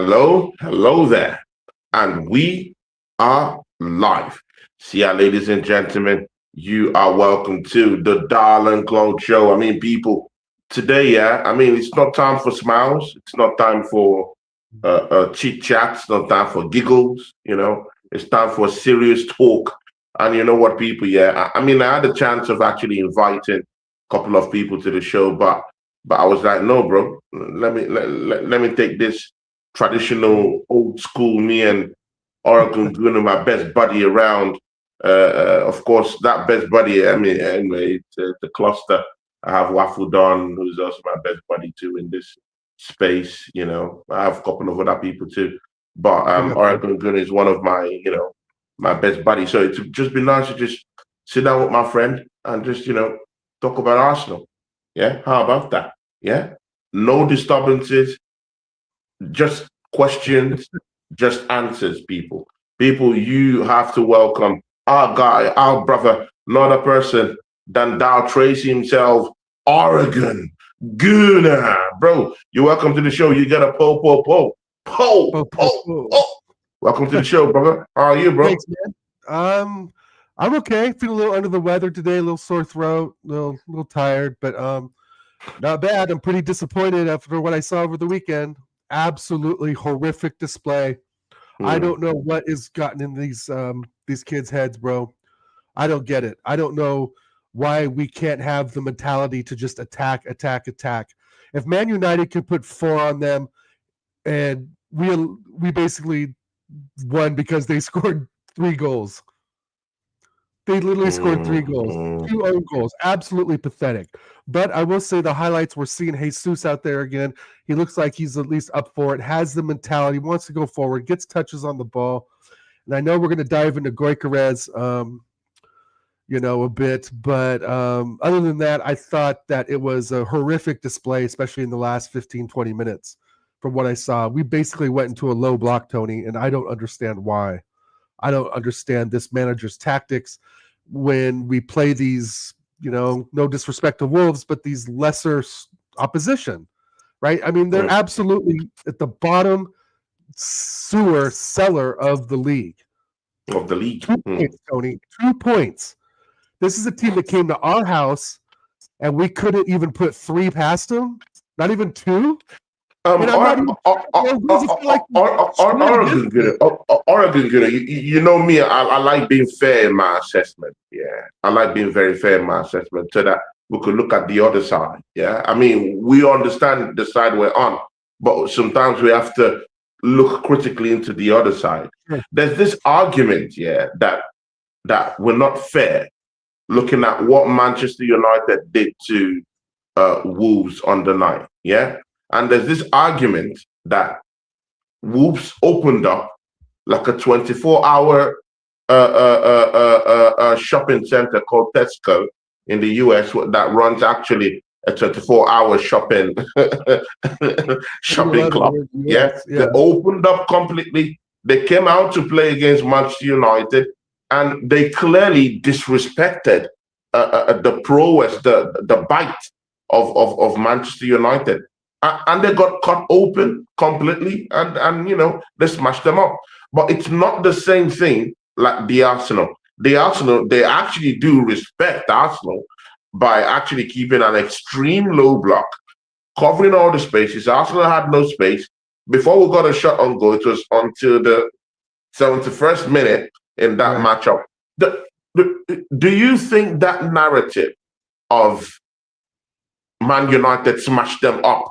Hello there. And we are live. See ya, ladies and gentlemen. You are welcome to the Dal Claude Show. I mean, people, today, it's not time for smiles. It's not time for chit chat. It's not time for giggles. It's time for serious talk. And you know what, people, I had a chance of actually inviting a couple of people to the show, but I was like, no, bro, let me take this traditional old school me and Oregon Gunner, my best buddy around. Of course, that best buddy, anyway, it's the cluster. I have Waffle Don, who's also my best buddy too in this space. I have a couple of other people too. But Oregon Gunner is one of my, my best buddies. So it's just been nice to just sit down with my friend and just, talk about Arsenal. Yeah, how about that? Yeah, no disturbances, just questions, just answers, people. People, you have to welcome our guy, our brother, not a person than Dal Tracy himself, Oregon Gooner. Bro, you're welcome to the show. You got a po. Welcome to the show, brother. How are you, bro? Thanks, man. I'm okay. Feeling a little under the weather today, a little sore throat, a little tired, but not bad. I'm pretty disappointed after what I saw over the weekend. Absolutely horrific display. I don't know what is gotten in these kids' heads, bro. I don't get it. I don't know why we can't have the mentality to just attack. If Man United could put 4 on them, and we basically won because they scored 3 goals. They literally scored 3 goals, 2 own goals. Absolutely pathetic. But I will say the highlights, we're seeing Jesus out there again. He looks like he's at least up for it, has the mentality, wants to go forward, gets touches on the ball. And I know we're going to dive into Gyökeres, a bit. But other than that, I thought that it was a horrific display, especially in the last 15, 20 minutes from what I saw. We basically went into a low block, Tony, and I don't understand why. I don't understand this manager's tactics when we play these, no disrespect to Wolves, but these lesser opposition, right? I mean, they're absolutely at the bottom cellar of the league. 2 points, Tony. 2 points. This is a team that came to our house, and we couldn't even put 3 past them. Not even 2. Oregon Gooner, you know me, I like being fair in my assessment. Yeah, I like being very fair in my assessment so that we could look at the other side. Yeah, I mean, we understand the side we're on, but sometimes we have to look critically into the other side. There's this argument, that we're not fair looking at what Manchester United did to Wolves on the night. Yeah. And there's this argument that Wolves opened up like a 24-hour shopping center called Tesco in the US that runs actually a 24-hour shopping club. Yeah, they opened up completely. They came out to play against Manchester United, and they clearly disrespected the prowess, the bite of Manchester United. And they got cut open completely, and they smashed them up. But it's not the same thing like the Arsenal. The Arsenal, they actually do respect Arsenal by actually keeping an extreme low block, covering all the spaces. Arsenal had no space. Before we got a shot on goal, it was until the 71st minute in that matchup. Do you think that narrative of Man United smashed them up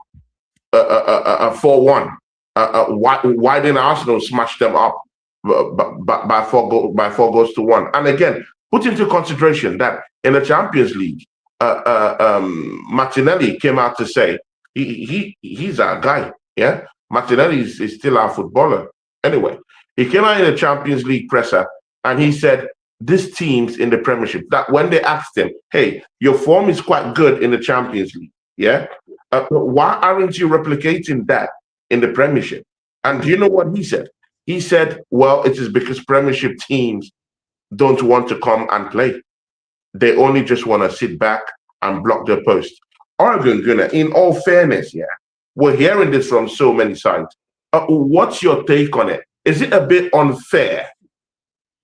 4-1. Why didn't Arsenal smash them up by 4 goals to 1? And again, put into consideration that in the Champions League, Martinelli came out to say he's our guy. Yeah, Martinelli is still our footballer. Anyway, he came out in the Champions League presser and he said this team's in the Premiership. That when they asked him, "Hey, your form is quite good in the Champions League. Yeah, why aren't you replicating that in the Premiership?" And do you know what he said? He said, "Well, it is because Premiership teams don't want to come and play. They only just want to sit back and block their post." Oregon Gunner, in all fairness, we're hearing this from so many sides. What's your take on it? Is it a bit unfair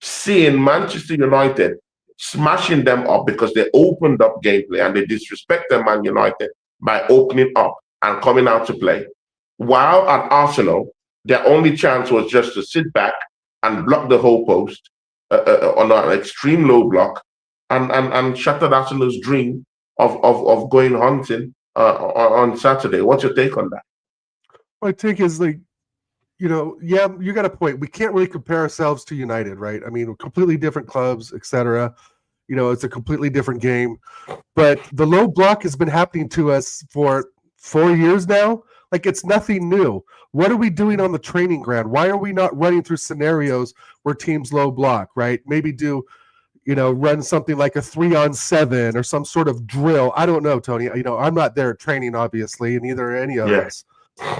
seeing Manchester United smashing them up because they opened up gameplay and they disrespected Man United by opening up and coming out to play, while at Arsenal, their only chance was just to sit back and block the whole post on an extreme low block and shattered Arsenal's dream of going hunting on Saturday. What's your take on that? My take is like, yeah, you got a point. We can't really compare ourselves to United, right? I mean, completely different clubs, etc. It's a completely different game. But the low block has been happening to us for 4 years now. Like, it's nothing new. What are we doing on the training ground? Why are we not running through scenarios where teams low block, right? Maybe run something like a 3-on-7 or some sort of drill. I don't know, Tony. I'm not there training, obviously, and neither are any of us.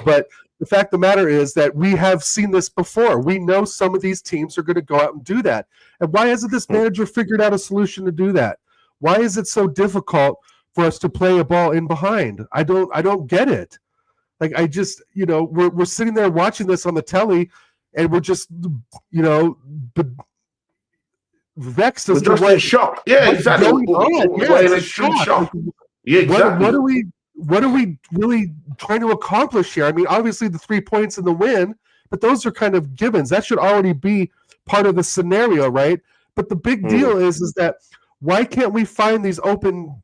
But the fact of the matter is that we have seen this before. We know some of these teams are going to go out and do that. And why hasn't this manager figured out a solution to do that? Why is it so difficult for us to play a ball in behind? I don't get it. Like, I just, we're sitting there watching this on the telly, and we're just, vexed as to just in shock. Yeah, exactly. We're in extreme shock. Yeah, exactly. What are we really trying to accomplish here? I mean, obviously the 3 points and the win, but those are kind of givens. That should already be part of the scenario, right? But the big deal is that why can't we find these open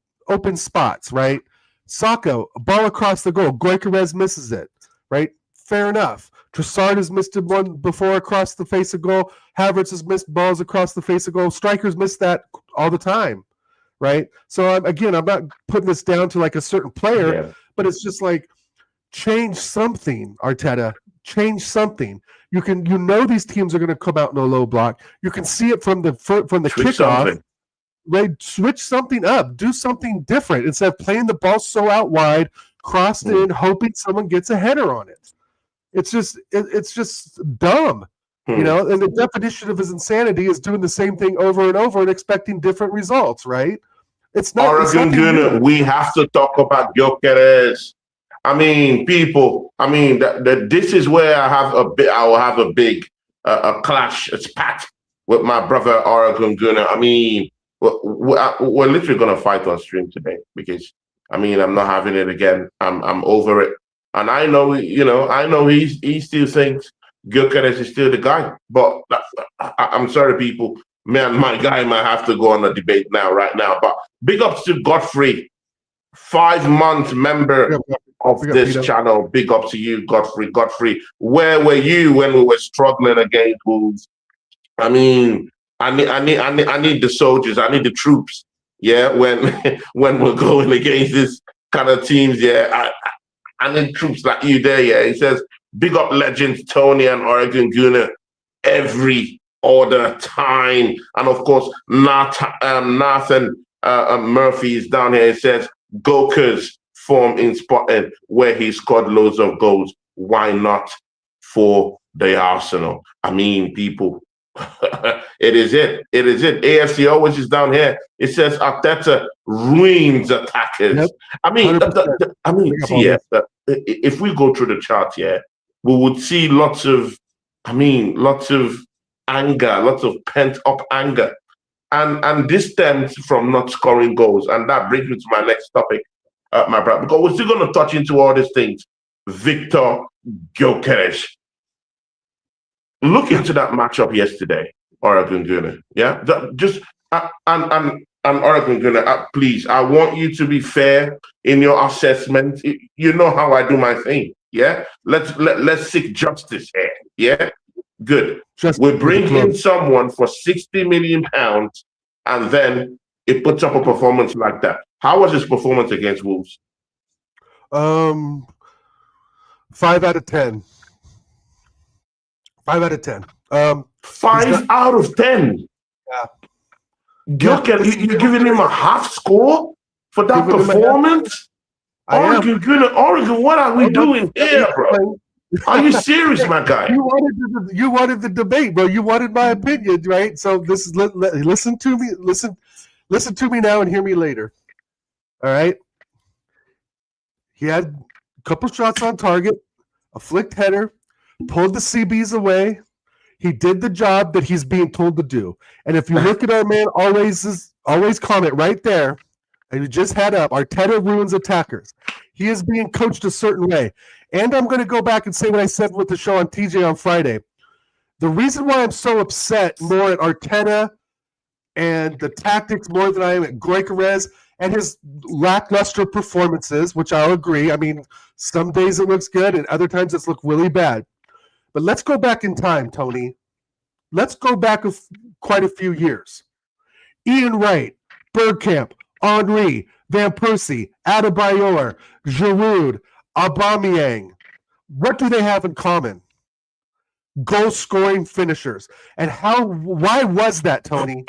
spots, right? Sacco, a ball across the goal. Gyökeres misses it, right? Fair enough. Trossard has missed one before across the face of goal. Havertz has missed balls across the face of goal. Strikers miss that all the time, right? So I'm not putting this down to like a certain player, but it's just like, change something, Arteta. Change something. These teams are going to come out in a low block. You can see it from the kickoff. Right? Switch something up. Do something different instead of playing the ball so out wide, crossed in, hoping someone gets a header on it. It's just dumb. And the definition of his insanity is doing the same thing over and over and expecting different results, right? It's not. We have to talk about Gyökeres. I mean, people. I mean, this is where I will have a big clash, a spat with my brother Oregon Gunner. I mean, we're literally going to fight on stream today because I'm not having it again. I'm over it, and I know he still thinks Gyökeres is still the guy. But I'm sorry, people. Man, my guy might have to go on a debate right now. But big ups to Godfrey, 5-month member of this channel. Big up to you, Godfrey. Godfrey, where were you when we were struggling against Wolves? I mean, I need the soldiers. I need the troops. Yeah, when we're going against this kind of teams. Yeah, I need troops like you there. Yeah, he says, big up legends Tony and Oregon Gunner every other time. And of course, Nathan Murphy is down here. He says, Goka's form in Scotland where he scored loads of goals. Why not for the Arsenal? I mean, people, it is it. AFC always is down here. It says Arteta ruins attackers. Yep. I mean, if we go through the chart, we would see lots of anger, lots of pent up anger. And this stems from not scoring goals. And that brings me to my next topic, my brother, because we're still going to touch into all these things. Victor Gyökeres. Look into that matchup yesterday, Oregon Gunner. Yeah, and Oregon Gunner, please, I want you to be fair in your assessment. You know how I do my thing. Yeah, let's seek justice here. Yeah, good. We bring in someone for £60 million, and then it puts up a performance like that. How was his performance against Wolves? 5 out of 10. 5 out of 10. 5 out of 10. Yeah. Gyökeres, you're giving him a half score for that performance? Oregon, what are we doing here, bro? Are you serious, my guy? You wanted the debate, bro. You wanted my opinion, right? So this is listen to me. Listen to me now and hear me later. All right. He had a couple shots on target, a flicked header, pulled the CBs away. He did the job that he's being told to do. And if you look at our man, always comment right there, and you just had up, Arteta ruins attackers. He is being coached a certain way. And I'm going to go back and say what I said with the show on TJ on Friday. The reason why I'm so upset more at Arteta and the tactics more than I am at Gyökeres and his lackluster performances, which I'll agree. I mean, some days it looks good and other times it's looked really bad. But let's go back in time, Tony. Let's go back quite a few years. Ian Wright, Bergkamp, Henry, Van Persie, Adebayor, Giroud, Aubameyang. What do they have in common? Goal-scoring finishers. And why was that, Tony?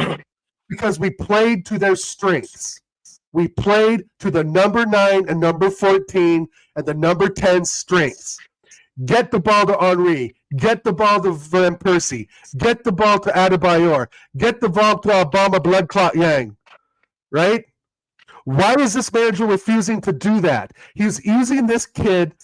Because we played to their strengths. We played to the number 9 and number 14 and the number 10 strengths. Get the ball to Henry. Get the ball to Van Persie. Get the ball to Adebayor. Get the ball to Obama Blood Clot Yang. Right? Why is this manager refusing to do that? He's using this kid,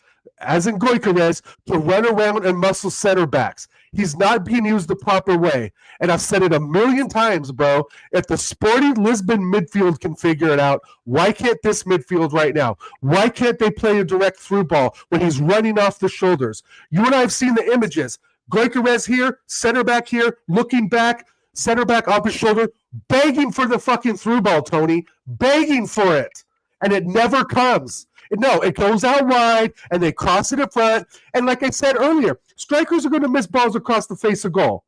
as in Gyökeres, to run around and muscle center backs. He's not being used the proper way. And I've said it a million times, bro. If the Sporting Lisbon midfield can figure it out, why can't this midfield right now? Why can't they play a direct through ball when he's running off the shoulders? You and I have seen the images. Gyökeres here, center back here, looking back, center back off his shoulder, begging for the fucking through ball, Tony. Begging for it. And it never comes. No, it goes out wide, and they cross it in front. And like I said earlier, strikers are going to miss balls across the face of goal.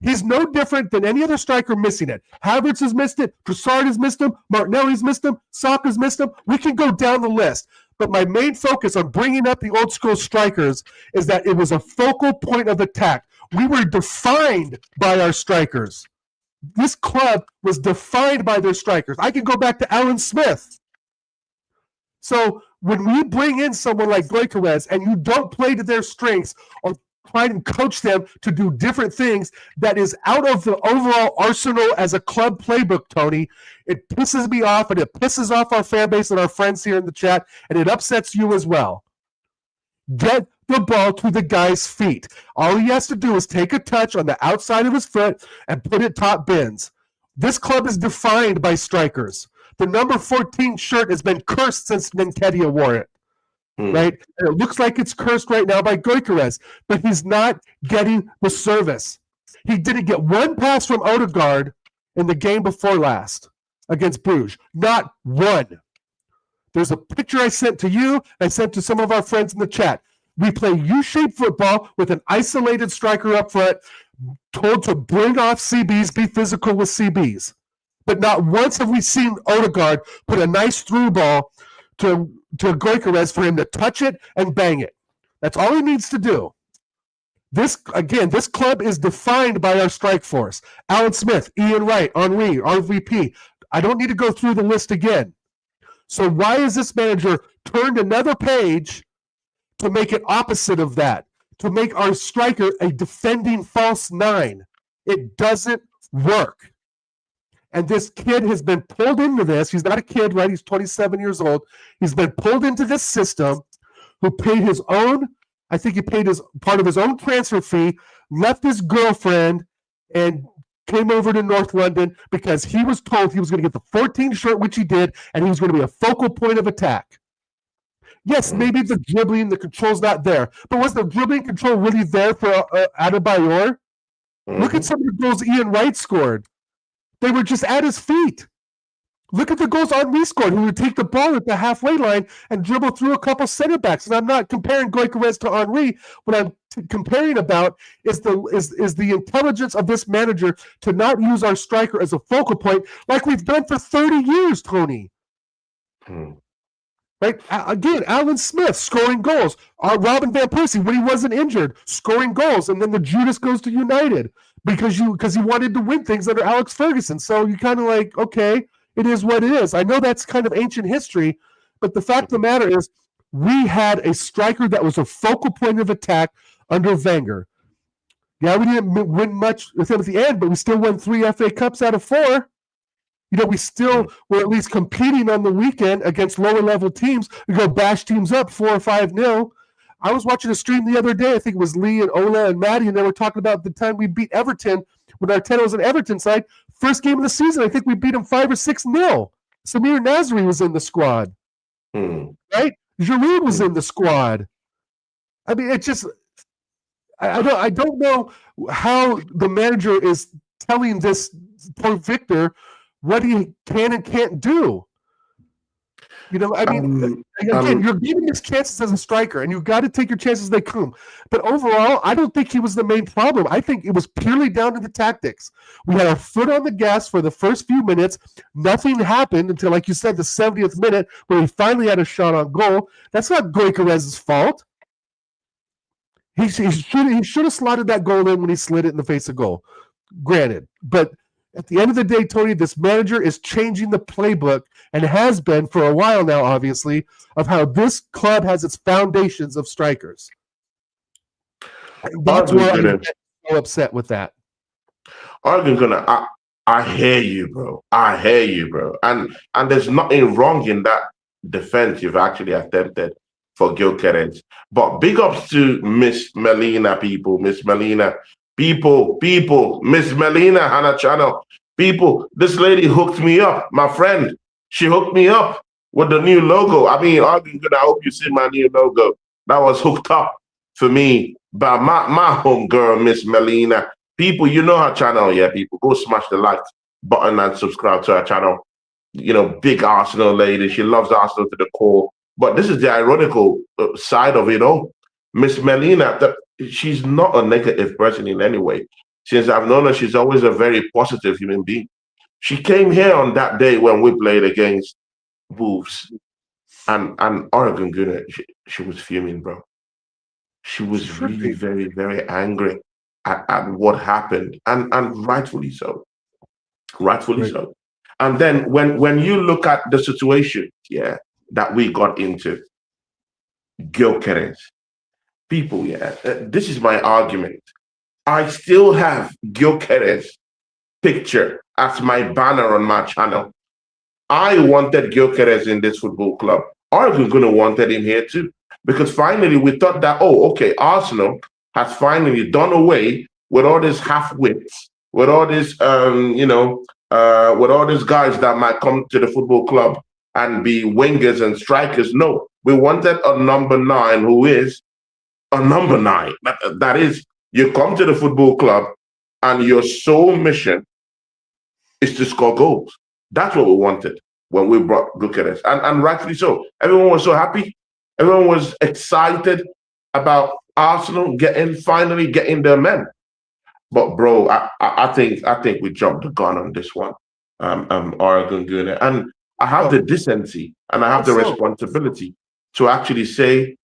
He's no different than any other striker missing it. Havertz has missed it. Trossard has missed him. Martinelli's missed him. Saka's missed him. We can go down the list. But my main focus on bringing up the old school strikers is that it was a focal point of attack. We were defined by our strikers. This club was defined by their strikers. I can go back to Alan Smith. So when we bring in someone like Gyökeres and you don't play to their strengths or try and coach them to do different things that is out of the overall arsenal as a club playbook, Tony, it pisses me off and it pisses off our fan base and our friends here in the chat, and it upsets you as well. Get the ball to the guy's feet. All he has to do is take a touch on the outside of his foot and put it top bins. This club is defined by strikers. The number 14 shirt has been cursed since Nketiah wore it, right? And it looks like it's cursed right now by Gyökeres, but he's not getting the service. He didn't get one pass from Odegaard in the game before last against Bruges. Not one. There's a picture I sent to you, I sent to some of our friends in the chat. We play U-shaped football with an isolated striker up front, told to bring off CBs, be physical with CBs. But not once have we seen Odegaard put a nice through ball to Gyökeres for him to touch it and bang it. That's all he needs to do. This club is defined by our strike force. Alan Smith, Ian Wright, Henry, RVP. I don't need to go through the list again. So why has this manager turned another page to make it opposite of that? To make our striker a defending false 9. It doesn't work. And this kid has been pulled into this. He's not a kid, right? He's 27 years old. He's been pulled into this system, who paid his own, I think he paid his part of his own transfer fee, left his girlfriend, and came over to North London because he was told he was going to get the 14 shirt, which he did, and he was going to be a focal point of attack. Yes, maybe the dribbling, the control's not there. But was the dribbling control really there for Adebayor? Look at some of the goals Ian Wright scored. They were just at his feet. Look at the goals Henry scored, who would take the ball at the halfway line and dribble through a couple center backs. And I'm not comparing Gyökeres to Henry. What I'm comparing about is the intelligence of this manager to not use our striker as a focal point like we've done for 30 years, Tony. Right? Again, Alan Smith scoring goals. Robin Van Persie, when he wasn't injured, scoring goals. And then the Judas goes to United because he wanted to win things under Alex Ferguson. So you kind of like, okay, it is what it is. I know that's kind of ancient history, but the fact of the matter is we had a striker that was a focal point of attack under Wenger. Yeah, we didn't win much with him at the end, but we still won 3 FA Cups out of 4. You know, we still were at least competing on the weekend against lower level teams. We go bash teams up 4 or 5-0. I was watching a stream the other day. I think it was Lee and Ola and Maddie, and they were talking about the time we beat Everton when Arteta was on Everton side. First game of the season, I think we beat him 5 or 6-0. Samir Nasri was in the squad, right? Giroud was in the squad. I mean, it just I don't know how the manager is telling this poor Victor what he can and can't do. You know, I mean, again, you're giving his chances as a striker, and you've got to take your chances as they come. But overall, I don't think he was the main problem. I think it was purely down to the tactics. We had our foot on the gas for the first few minutes. Nothing happened until, like you said, the 70th minute, where he finally had a shot on goal. That's not Gyökeres' fault. He should have slotted that goal in when he slid it in the face of goal. Granted, but at the end of the day, Tony, this manager is changing the playbook and has been for a while now, obviously, of how this club has its foundations of strikers. And that's why I'm so upset with that. I hear you, bro. I hear you, bro. And there's nothing wrong in that defense you've actually attempted for Gyökeres. But big ups to Miss Melina, people. Miss Melina. People, Miss Melina Hannah Channel. People, this lady hooked me up. My friend, she hooked me up with the new logo. I mean, I hope you see my new logo. That was hooked up for me by my homegirl, Miss Melina. People, you know her channel, yeah, people. Go smash the like button and subscribe to her channel. You know, big Arsenal lady. She loves Arsenal to the core. But this is the ironical side of it all. Miss Melina, she's not a negative person in any way. Since I've known her, she's always a very positive human being. She came here on that day when we played against Wolves and Oregon Gunner. She was fuming, bro. She was really very, very angry at what happened, and rightfully so. Rightfully so. And then when you look at the situation, yeah, that we got into, Gyökeres, people, yeah, this is my argument. I still have Gyökeres picture as my banner on my channel. I wanted Gyökeres in this football club. Oregon Gunner wanted him here too, because finally we thought that, oh, okay, Arsenal has finally done away with all these half-wits, with all this, with all these guys that might come to the football club and be wingers and strikers. No, we wanted a number 9 who is a number 9. That is, you come to the football club and your sole mission is to score goals. That's what we wanted when we brought Gyökeres. And rightfully so. Everyone was so happy. Everyone was excited about Arsenal finally getting their men. But bro, I think we jumped the gun on this one. Oregon Gunner. And I have the decency and I have the responsibility to actually say,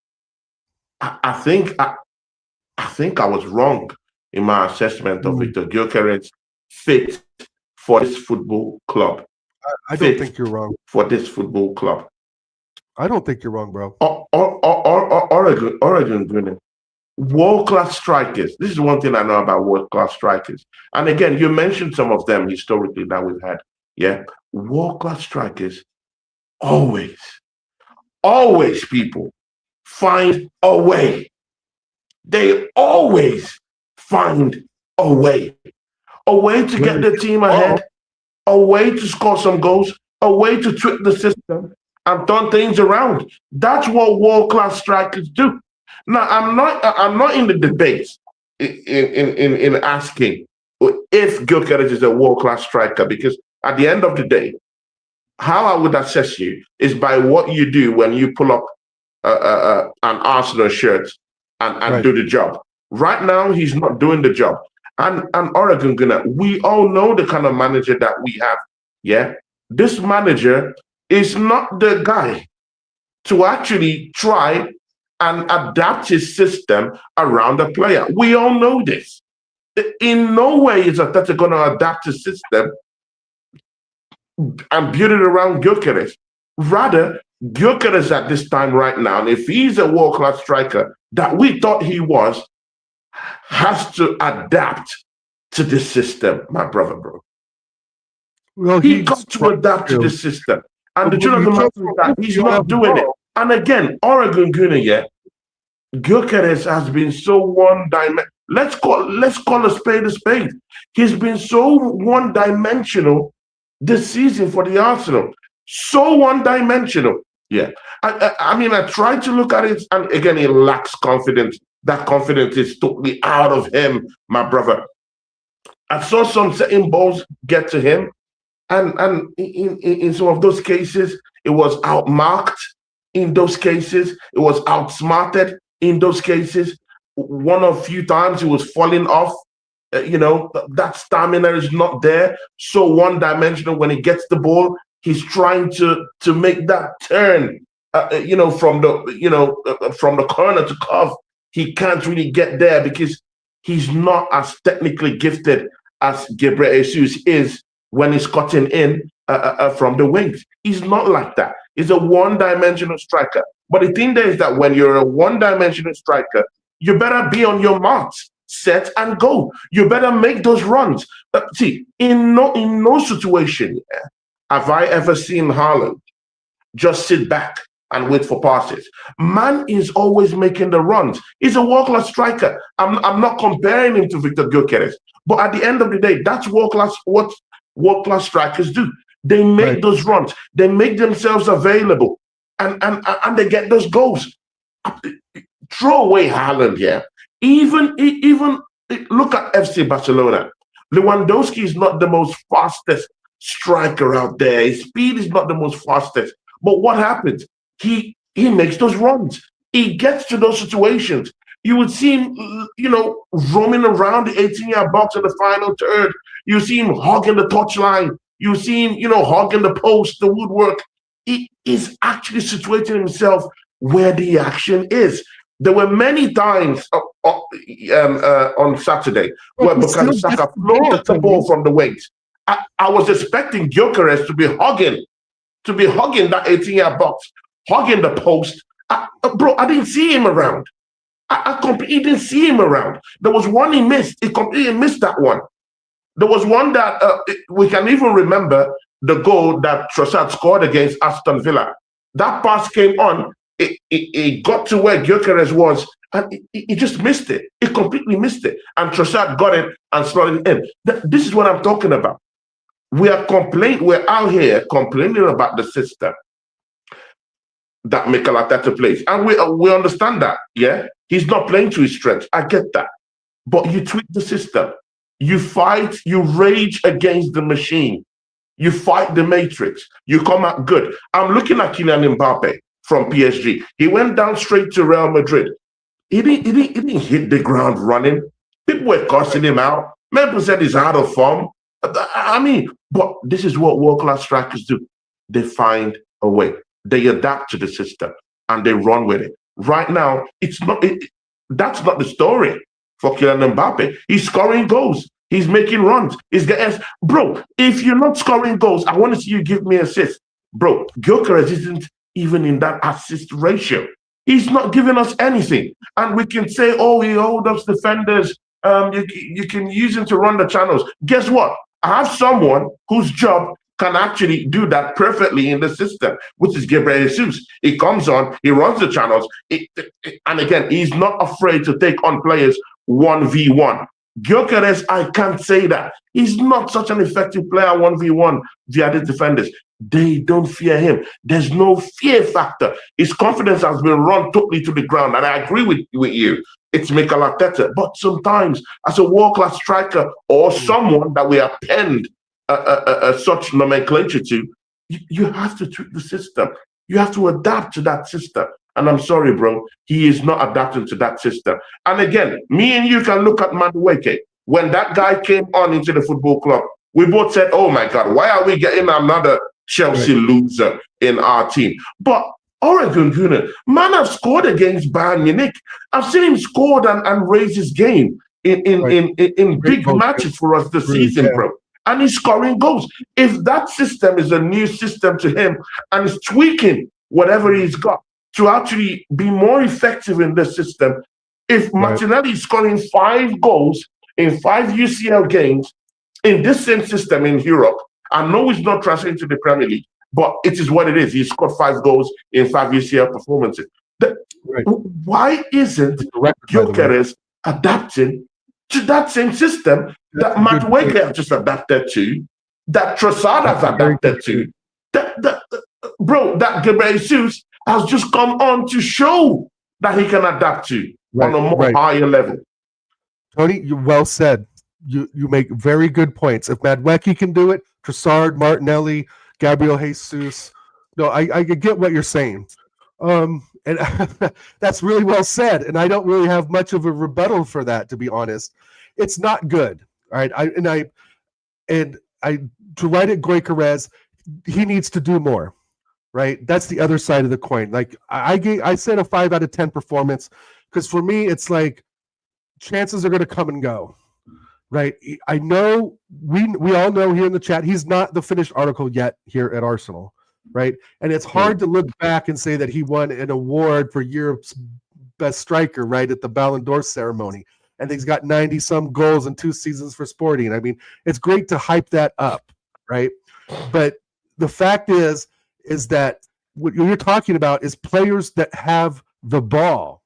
I think I was wrong in my assessment of Victor Gyökeres fit for this football club. I don't think you're wrong. For this football club. I don't think you're wrong, bro. Oregon Gunner. World-class strikers. This is one thing I know about world-class strikers. And again, you mentioned some of them historically that we've had. Yeah. World-class strikers always people find a way. They always find a way to get the team ahead, a way to score some goals, a way to trick the system and turn things around. That's what world-class strikers do. Now, I'm not in the debate in asking if Gyökeres is a world-class striker, because at the end of the day, how I would assess you is by what you do when you pull up an Arsenal shirt and do the job. Right now, he's not doing the job. And Oregon Gunner, we all know the kind of manager that we have. Yeah, this manager is not the guy to actually try and adapt his system around a player. We all know this. In no way is Arteta going to adapt his system and build it around Gyökeres. Rather, Gyökeres at this time right now, and if he's a world-class striker that we thought he was, has to adapt to this system, my brother, bro. Well, he got to adapt to this system. And the truth of the matter is that he's not doing it. And again, Oregon Gunner, yeah, Gyökeres has been so one-dimensional. Let's call a spade a spade. He's been so one-dimensional this season for the Arsenal. So one-dimensional. Yeah. I mean, I tried to look at it, and again, he lacks confidence. That confidence is totally out of him, my brother. I saw some certain balls get to him, and in some of those cases, it was outmarked. In those cases, it was outsmarted. In those cases, one or few times it was falling off. That stamina is not there. So one-dimensional. When he gets the ball, he's trying to make that turn. From the corner to cuff, he can't really get there because he's not as technically gifted as Gyökeres is when he's cutting in from the wings. He's not like that. He's a one-dimensional striker. But the thing there is that when you're a one-dimensional striker, you better be on your marks, set and go. You better make those runs. See, in no situation have I ever seen Haaland just sit back and wait for passes. Man is always making the runs. He's a world-class striker. I'm not comparing him to Victor Gyökeres, but at the end of the day, that's world-class. What world-class strikers do. They make those runs. They make themselves available, and they get those goals. Throw away Haaland here. Even look at FC Barcelona. Lewandowski is not the most fastest striker out there. His speed is not the most fastest. But what happens? He makes those runs. He gets to those situations. You would see him, roaming around the 18-yard box in the final third. You see him hogging the touchline. You see him, hogging the post, the woodwork. He is actually situating himself where the action is. There were many times on Saturday where Bukayo Saka floated the ball from the wings. I was expecting Gyökeres to be hogging that 18-yard box, hogging the post. Bro, I didn't see him around. I completely didn't see him around. There was one he missed. He completely missed that one. There was one that we can even remember the goal that Trossard scored against Aston Villa. That pass came on. It got to where Gyökeres was, and he just missed it. He completely missed it. And Trossard got it and slotted it in. This is what I'm talking about. We're out here complaining about the system that Mikel Arteta plays. And we understand that, yeah? He's not playing to his strengths. I get that. But you tweak the system. You fight, you rage against the machine. You fight the matrix. You come out good. I'm looking at Kylian Mbappe from PSG. He went down straight to Real Madrid. He didn't hit the ground running. People were cussing him out. People said he's out of form. I mean, but this is what world-class strikers do. They find a way. They adapt to the system and they run with it. Right now, that's not the story for Kylian Mbappe. He's scoring goals. He's making runs. Bro, if you're not scoring goals, I want to see you give me assists. Bro, Gyökeres isn't even in that assist ratio. He's not giving us anything. And we can say, oh, he holds up defenders. You can use him to run the channels. Guess what? I have someone whose job can actually do that perfectly in the system, which is Gyökeres. He comes on, he runs the channels, and again, he's not afraid to take on players 1v1. Gyökeres, I can't say that. He's not such an effective player 1v1 via the defenders. They don't fear him. There's no fear factor. His confidence has been run totally to the ground, and I agree with you. It's Mikel Arteta. But sometimes, as a world-class striker or someone that we have penned such nomenclature to, you have to tweak the system. You have to adapt to that system. And I'm sorry, bro, he is not adapting to that system. And again, me and you can look at Madueke. When that guy came on into the football club, we both said, oh my God, why are we getting another Chelsea loser in our team? But Oregon Gunnar, man, I've scored against Bayern Munich. I've seen him score and raise his game in big matches for us this season, bro. And he's scoring goals. If that system is a new system to him and he's tweaking whatever he's got to actually be more effective in this system, if Martinelli is scoring 5 goals in 5 UCL games in this same system in Europe, I know he's not translating to the Premier League, but it is what it is. He scored 5 goals in 5 UCL performances. Why isn't Gyökeres adapting to that same system that Matt Wake has just adapted to, that Trossard has adapted to, that Gyökeres has just come on to show that he can adapt to on a more higher level? Tony, you well said. You make very good points. If Madueke can do it, Trossard, Martinelli, Gabriel Jesus. No, I get what you're saying. And that's really well said. And I don't really have much of a rebuttal for that, to be honest. It's not good. All right. To write it Gyökeres, he needs to do more. Right. That's the other side of the coin. Like I said a 5 out of 10 performance, because for me, it's like chances are going to come and go. Right. I know we all know here in the chat, he's not the finished article yet here at Arsenal. Right. And it's hard to look back and say that he won an award for Europe's best striker, right, at the Ballon d'Or ceremony. And he's got 90 some goals in 2 seasons for Sporting. I mean, it's great to hype that up. Right. But the fact is that what you're talking about is players that have the ball.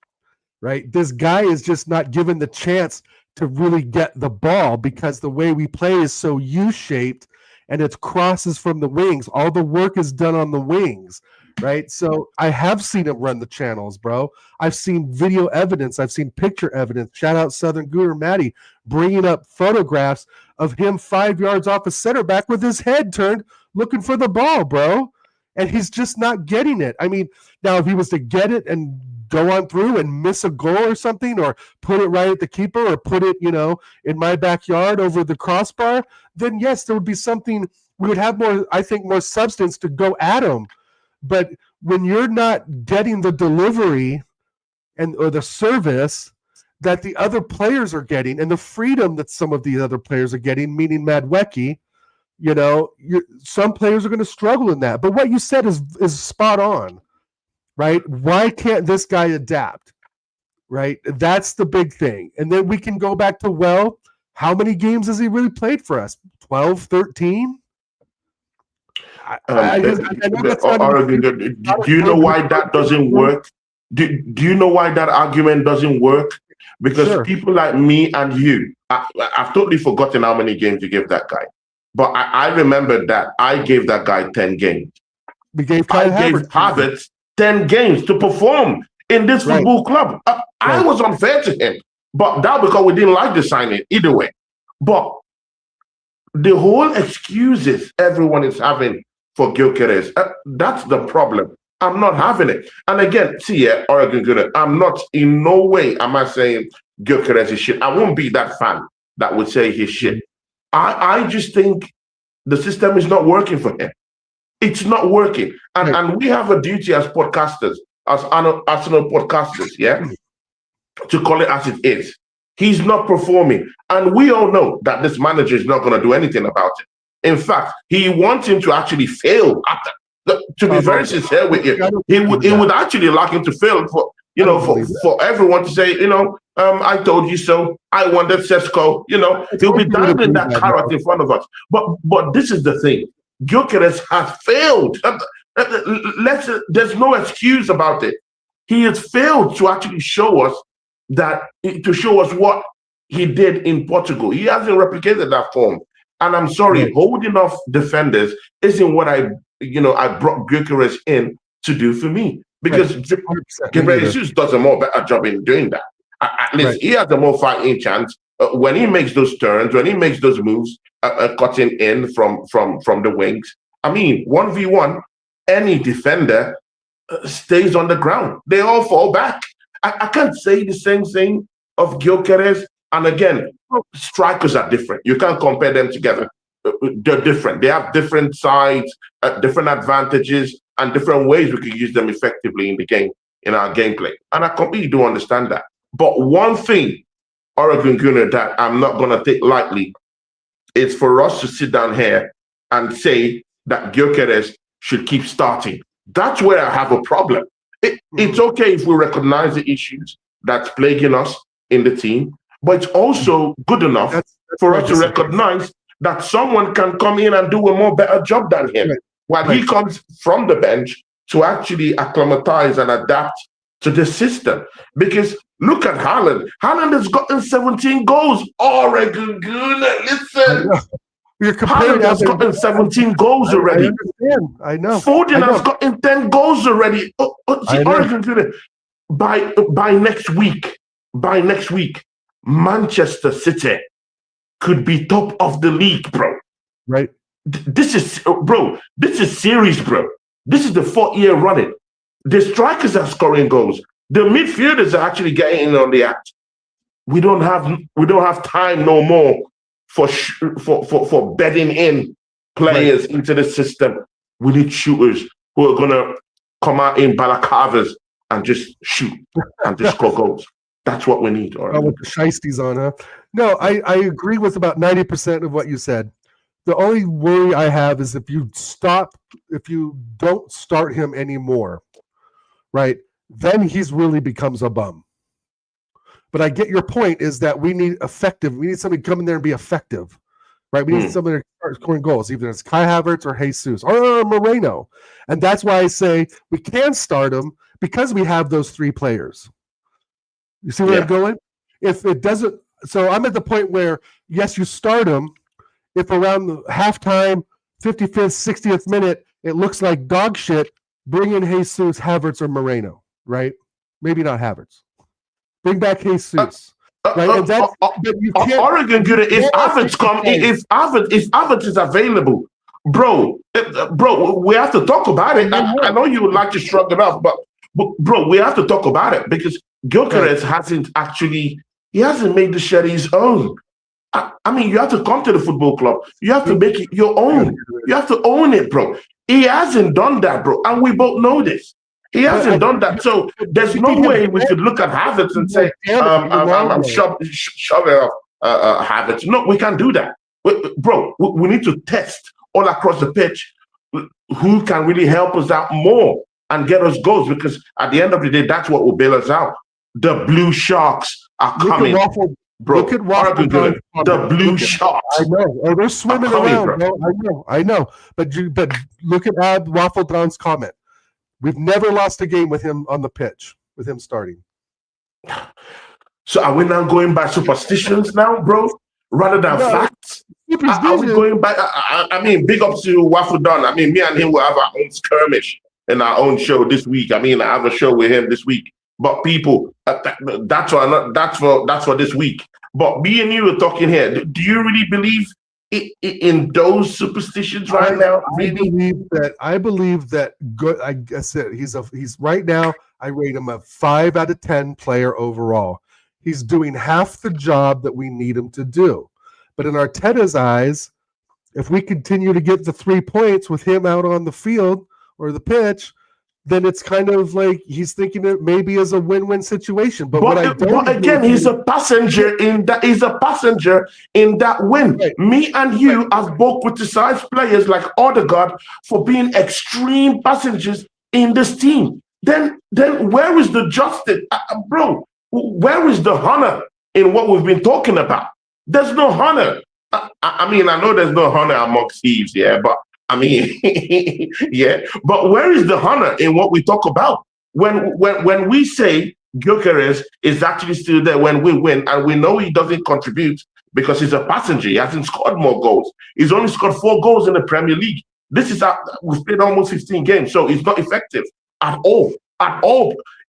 Right. This guy is just not given the chance to really get the ball because the way we play is so U-shaped and it's crosses from the wings. All the work is done on the wings, right? So I have seen him run the channels, bro. I've seen video evidence. I've seen picture evidence. Shout out Southern Gooner Matty bringing up photographs of him 5 yards off a center back with his head turned looking for the ball, bro. And he's just not getting it. I mean, now if he was to get it and go on through and miss a goal or something, or put it right at the keeper, or put it, in my backyard over the crossbar, then yes, there would be something, we would have more, I think, more substance to go at him. But when you're not getting the delivery or the service that the other players are getting, and the freedom that some of the other players are getting, meaning Madueke, some players are going to struggle in that. But what you said is spot on. Right? Why can't this guy adapt? Right? That's the big thing. And then we can go back to, how many games has he really played for us? 12, 13? Do you know why that doesn't work? Do you know why that argument doesn't work? Because people like me and you, I've totally forgotten how many games you gave that guy. But I remember that I gave that guy 10 games. We gave Havertz 10 games to perform in this football club. I was unfair to him, but that because we didn't like the signing either way. But the whole excuses everyone is having for Gyökeres, that's the problem. I'm not having it. And again, Oregon Gooner, I'm not in no way am I saying Gyökeres is shit. I won't be that fan that would say he's shit. I just think the system is not working for him. It's not working. And we have a duty as podcasters, as Arsenal podcasters, to call it as it is. He's not performing. And we all know that this manager is not going to do anything about it. In fact, he wants him to actually fail after. To be very sincere with you, he would actually like him to fail for everyone to say, I told you so. I wanted Sesko. He'll be dangling that carrot in front of us. But this is the thing. Gyökeres has failed. There's no excuse about it. He has failed to actually show us what he did in Portugal. He hasn't replicated that form. And I'm sorry, holding off defenders isn't what I brought Gyökeres in to do for me. Because Jesus does a more better job in doing that. At least he has a more fighting chance when he makes those turns, when he makes those moves, cutting in from the wings. I mean, 1v1, any defender stays on the ground. They all fall back. I can't say the same thing of Gyökeres. And again, strikers are different. You can't compare them together. They're different. They have different sides, different advantages, and different ways we could use them effectively in the game, in our gameplay. And I completely do understand that. But one thing, Oregon Gooner, that I'm not going to take lightly is for us to sit down here and say that Gyökeres should keep starting. That's where I have a problem. It's okay if we recognize the issues that's plaguing us in the team, but it's also good enough for us to recognize that someone can come in and do a more better job than him while he comes from the bench to actually acclimatize and adapt to the system. Because look at Haaland. Haaland has gotten 17 goals. Oregon Gunner, listen. You're comparing. Haaland has gotten 17 goals already. I understand. I know. Foden has gotten 10 goals already. See, Oregon Gunner. By next week, Manchester City could be top of the league, bro. Right. This is serious, bro. This is the 4th year running. The strikers are scoring goals. The midfielders are actually getting in on the act. We don't have time no more for bedding in players into the system. We need shooters who are gonna come out in balaclavas and just shoot and just score goals. That's what we need. All right. With the shiesties on, huh? No, I agree with about 90% of what you said. The only worry I have is if you don't start him anymore, right? Then he's really becomes a bum. But I get your point is that we need somebody to come in there and be effective, right? We need somebody to start scoring goals, either it's Kai Havertz or Jesus or Moreno. And that's why I say we can start him because we have those 3 players. You see where I'm going? If it doesn't, so I'm at the point where, yes, you start him. If around the halftime, 55th, 60th minute, it looks like dog shit, bring in Jesus, Havertz, or Moreno, right? Maybe not Havertz. Bring back Jesus. Right? But you can't, Oregon Gunner, if Havertz is available, bro, we have to talk about it. I know you would like to shrug it off, but bro, we have to talk about it because Gyökeres hasn't made the shed his own. I mean, you have to come to the football club. You have to make it your own. You have to own it, bro. He hasn't done that, bro. And we both know this. He hasn't done that. So there's no way we should look at Havertz and say, I'm shoving off Havertz. No, we can't do that. Bro, we need to test all across the pitch who can really help us out more and get us goals, because at the end of the day, that's what will bail us out. The Blue Sharks are coming. Bro, look at the Blue Sharks. I know. Oh, they're swimming around, bro. I know. But look at Waffle Down's comment. We've never lost a game with him on the pitch, with him starting. So are we now going by superstitions now, bro, rather than facts? Are we going by? I mean, big up to Waffle Down. I mean, me and him will have our own skirmish in our own show this week. I mean, I have a show with him this week. But people, that's for this week. But me and you are talking here. Do you really believe in those superstitions right now? Really? I believe that. Good. I said he's right now. I rate him a 5 out of 10 player overall. He's doing half the job that we need him to do. But in Arteta's eyes, if we continue to get the 3 points with him out on the field or the pitch, then it's kind of like he's thinking it maybe as a win-win situation. But again, he's a passenger in that. He's a passenger in that win. Right. Me and you have both criticized players like Odegaard for being extreme passengers in this team. Then where is the justice, bro? Where is the honor in what we've been talking about? There's no honor. I mean, I know there's no honor amongst thieves, but I mean, but where is the honor in what we talk about? When we say Gyökeres is actually still there when we win, and we know he doesn't contribute because he's a passenger, he hasn't scored more goals. He's only scored 4 goals in the Premier League. We've played almost 15 games, so he's not effective at all.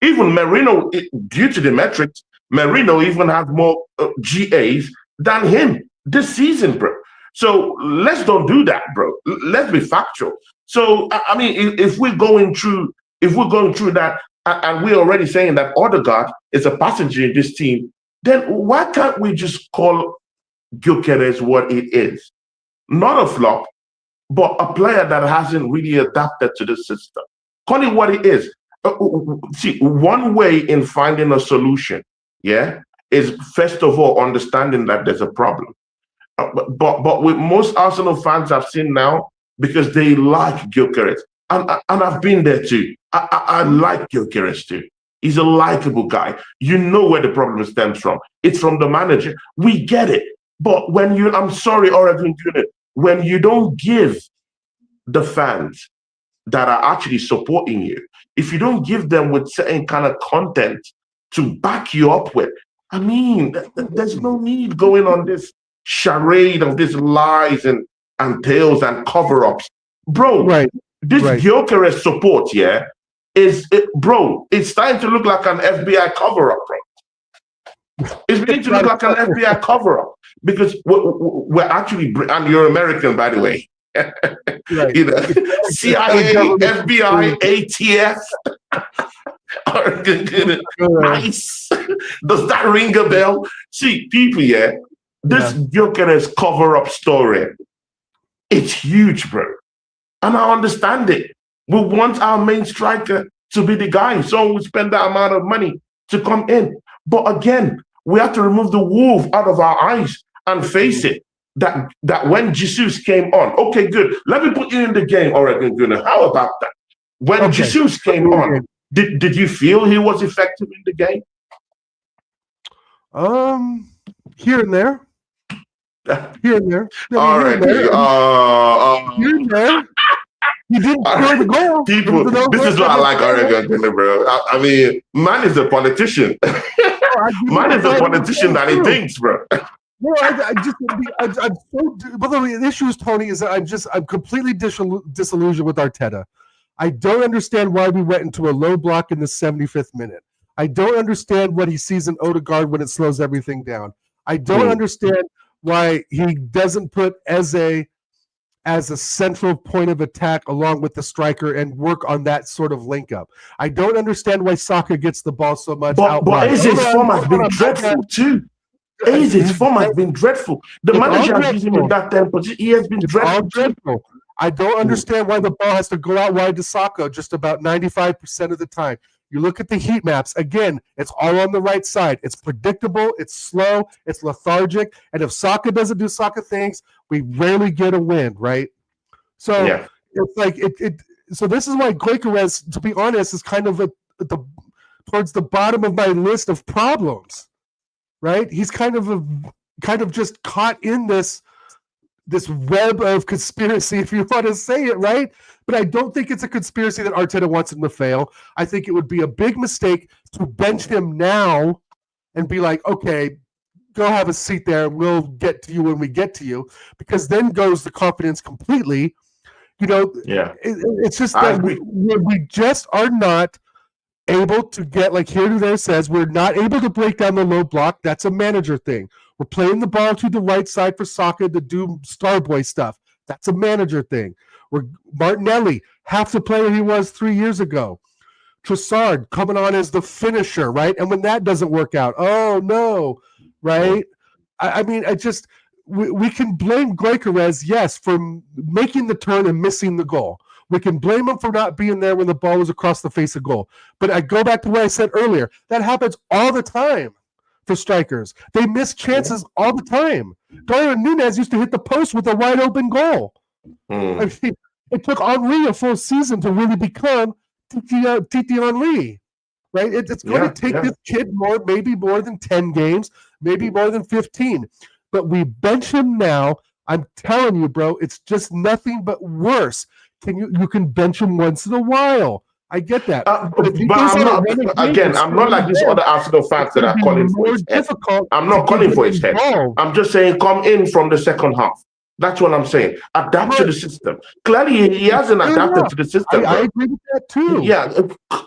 Even Merino, due to the metrics, Merino even has more GAs than him this season, bro. So let's don't do that, bro. Let's be factual. So I mean, if we're going through that, and we're already saying that Odegaard is a passenger in this team, then why can't we just call Gyökeres what it is? Not a flop, but a player that hasn't really adapted to the system. Call it what it is. See, one way in finding a solution, is first of all understanding that there's a problem. But with most Arsenal fans I've seen now, because they like Gyökeres, and I've been there too. I like Gyökeres too. He's a likable guy. You know where the problem stems from. It's from the manager. We get it. But I'm sorry, Oregon Gunner, when you don't give the fans that are actually supporting you, if you don't give them with certain kind of content to back you up with, I mean, there's no need going on this charade of these lies and tales and cover-ups. Bro, this Gyökeres support, bro, it's starting to look like an FBI cover-up, bro. It's beginning to look like an FBI cover-up because we're actually, and you're American, by the way. You know, CIA, FBI, ATF, ICE. Does that ring a bell? See, people, this Gyökeres cover-up story, it's huge, bro. And I understand it. We want our main striker to be the guy, so we spend that amount of money to come in. But again, we have to remove the wolf out of our eyes and face it. That when Jesus came on, okay, good. Let me put you in the game, Oregon Gunner. How about that? When Jesus came on, did you feel he was effective in the game? Here and there. Here and there. All right. Here and there. He didn't score the goal. People, this is what I like Oregon Gunner, bro. I mean, man is a politician. Man is a politician that he thinks, bro. No, I'm so. But the issue is, Tony, is that I'm completely disillusioned with Arteta. I don't understand why we went into a low block in the 75th minute. I don't understand what he sees in Odegaard when it slows everything down. I don't understand why he doesn't put Eze as a central point of attack along with the striker and work on that sort of link up. I don't understand why Saka gets the ball so much out wide. But Eze's form has been dreadful too. Eze's form has been dreadful. The manager has used him in that tempo. He has been dreadful. I don't understand why the ball has to go out wide to Saka just about 95% of the time. You look at the heat maps, again, it's all on the right side. It's predictable, it's slow, it's lethargic, and if Saka doesn't do Saka things, we rarely get a win, right? So it's like so this is why Gyökeres, to be honest, is kind of towards the bottom of my list of problems, right? He's kind of just caught in this web of conspiracy, if you want to say it, right? But I don't think it's a conspiracy that Arteta wants him to fail. I think it would be a big mistake to bench him now and be like, okay, go have a seat there and we'll get to you when we get to you, because then goes the confidence completely. You know, it's just that we just are not able to get, like Here There says, we're not able to break down the low block. That's a manager thing. We're playing the ball to the right side for Saka to do Starboy stuff. That's a manager thing. Martinelli, half the player he was 3 years ago. Trossard coming on as the finisher, right? And when that doesn't work out, oh no, right? I mean, we can blame Gyökeres, yes, for making the turn and missing the goal. We can blame him for not being there when the ball was across the face of goal. But I go back to what I said earlier. That happens all the time for strikers. They miss chances all the time. Darwin Núñez used to hit the post with a wide open goal. I mean, it took Henry a full season to really become Titi Henry, right? It's going to take this kid maybe more than 10 games, maybe more than 15. But we bench him now. I'm telling you, bro, it's just nothing but worse. You can bench him once in a while. I get that. But I'm not like these other Arsenal fans that are calling for his head. I'm not calling for his head. I'm just saying come in from the second half. That's what I'm saying. Adapt to the system. Clearly, he hasn't adapted to the system. I agree with that too. Yeah,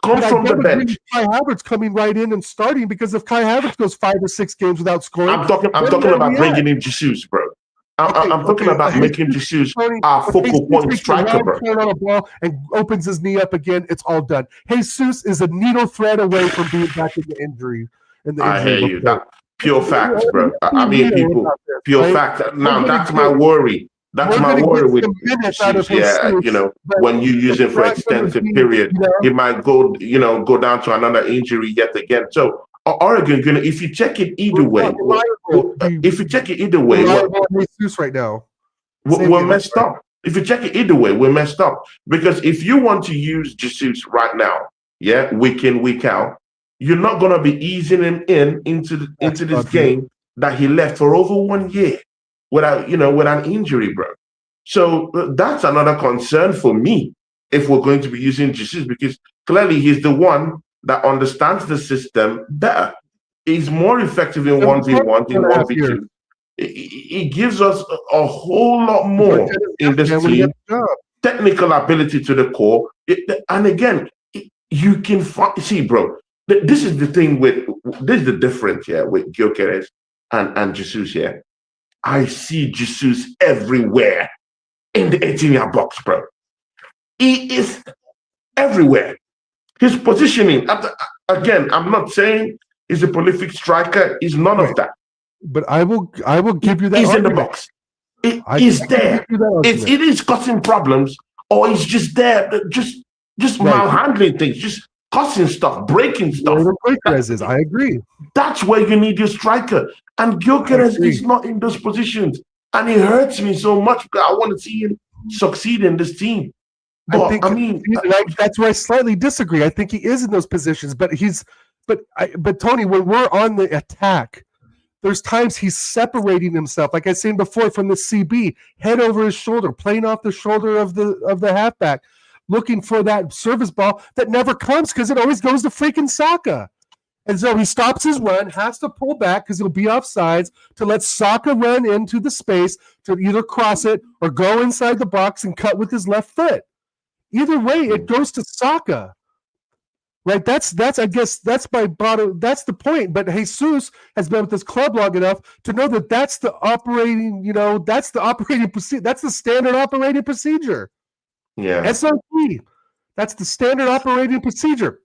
come from the bench. Kai Havertz coming right in and starting, because if Kai Havertz goes 5 or 6 games without scoring, I'm talking about bringing in Jesus, bro. I'm talking about making Jesus our focal point striker, bro. On a ball and opens his knee up again, it's all done. Jesus is a needle thread away from being back in the injury. I hear you. That pure facts, bro. I mean, people, pure facts. Now that's my worry. That's my worry with Jesus. You know, when you use it for extensive period, it might go down to another injury yet again. So Oregon, if you check it either way, right now, we're messed up. If you check it either way, we're messed up. Because if you want to use Jesus right now, week in, week out, you're not going to be easing him into this game that he left for over 1 year without an injury, bro. So that's another concern for me. if we're going to be using Jesus, because clearly he's the one that understands the system better. He's more effective in 1v1, in 1v2. He gives us a whole lot more in this team. Technical ability to the core. And again, you can see, bro, this is the thing this is the difference here with Gyökeres and Jesus here. I see Jesus everywhere in the 18-yard box, bro. He is everywhere. His positioning, again, I'm not saying he's a prolific striker. He's none of that. But I will give you that. He's in the box. He's there. It is causing problems, or he's just there, just malhandling things, just causing stuff, breaking stuff. I agree. That's where you need your striker. And Gyökeres is not in those positions. And it hurts me so much because I want to see him succeed in this team. But that's where I slightly disagree. I think he is in those positions, but Tony, when we're on the attack, there's times he's separating himself, like I said before, from the CB, head over his shoulder, playing off the shoulder of the halfback, looking for that service ball that never comes because it always goes to freaking Saka. And so he stops his run, has to pull back because he'll be offsides to let Saka run into the space to either cross it or go inside the box and cut with his left foot. Either way, it goes to Saka. Right, that's my bottom. That's the point. But Jesus has been with this club long enough to know that that's the operating. That's the operating procedure. That's the standard operating procedure. Yeah, SOP. That's the standard operating procedure.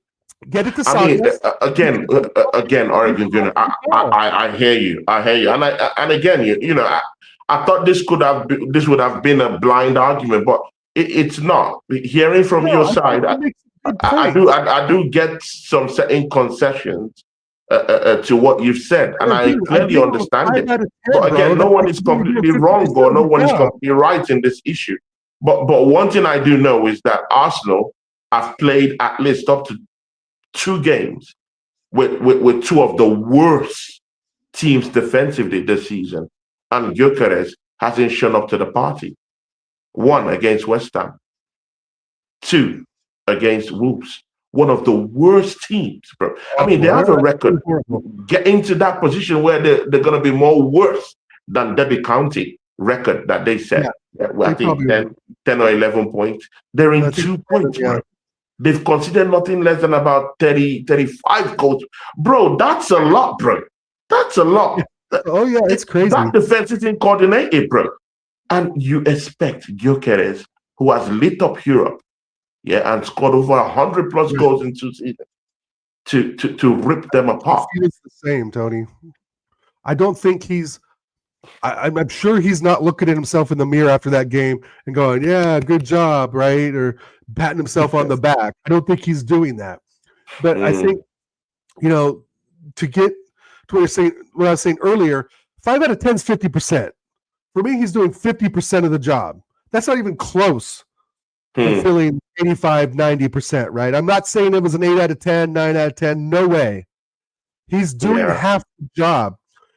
Get it to Saka. Again, Oregon Junior. I hear you. And again, I thought this would have been a blind argument, but it's not. Hearing from your side. I do get some certain concessions to what you've said, and I clearly understand it. But again, no one is completely wrong or no one is completely right in this issue. But one thing I do know is that Arsenal have played at least up to 2 games with 2 of the worst teams defensively this season, and Gyökeres hasn't shown up to the party. 1 against West Ham, 2 against Wolves, one of the worst teams, bro. I mean, they have a record getting to that position where they're going to be more worse than Derby County record that they set. I think 10 or 11 points. They're in 2 points, bro. They've considered nothing less than about 35 goals. Bro, that's a lot, bro. That's a lot. Oh, yeah, it's crazy. That defense isn't coordinated, bro. And you expect Gyökeres, who has lit up Europe, and scored over 100+ goals in 2 seasons, to rip them apart. It's the same, Tony. I don't think he's. I'm sure he's not looking at himself in the mirror after that game and going, "Yeah, good job," right, or patting himself on the back. I don't think he's doing that. But I think, to get to what I was saying earlier, 5 out of 10 is 50%. For me, he's doing 50% of the job. That's not even close. Feeling 85, 90%, right? I'm not saying it was an 8 out of 10, 9 out of 10. No way. He's doing half the job.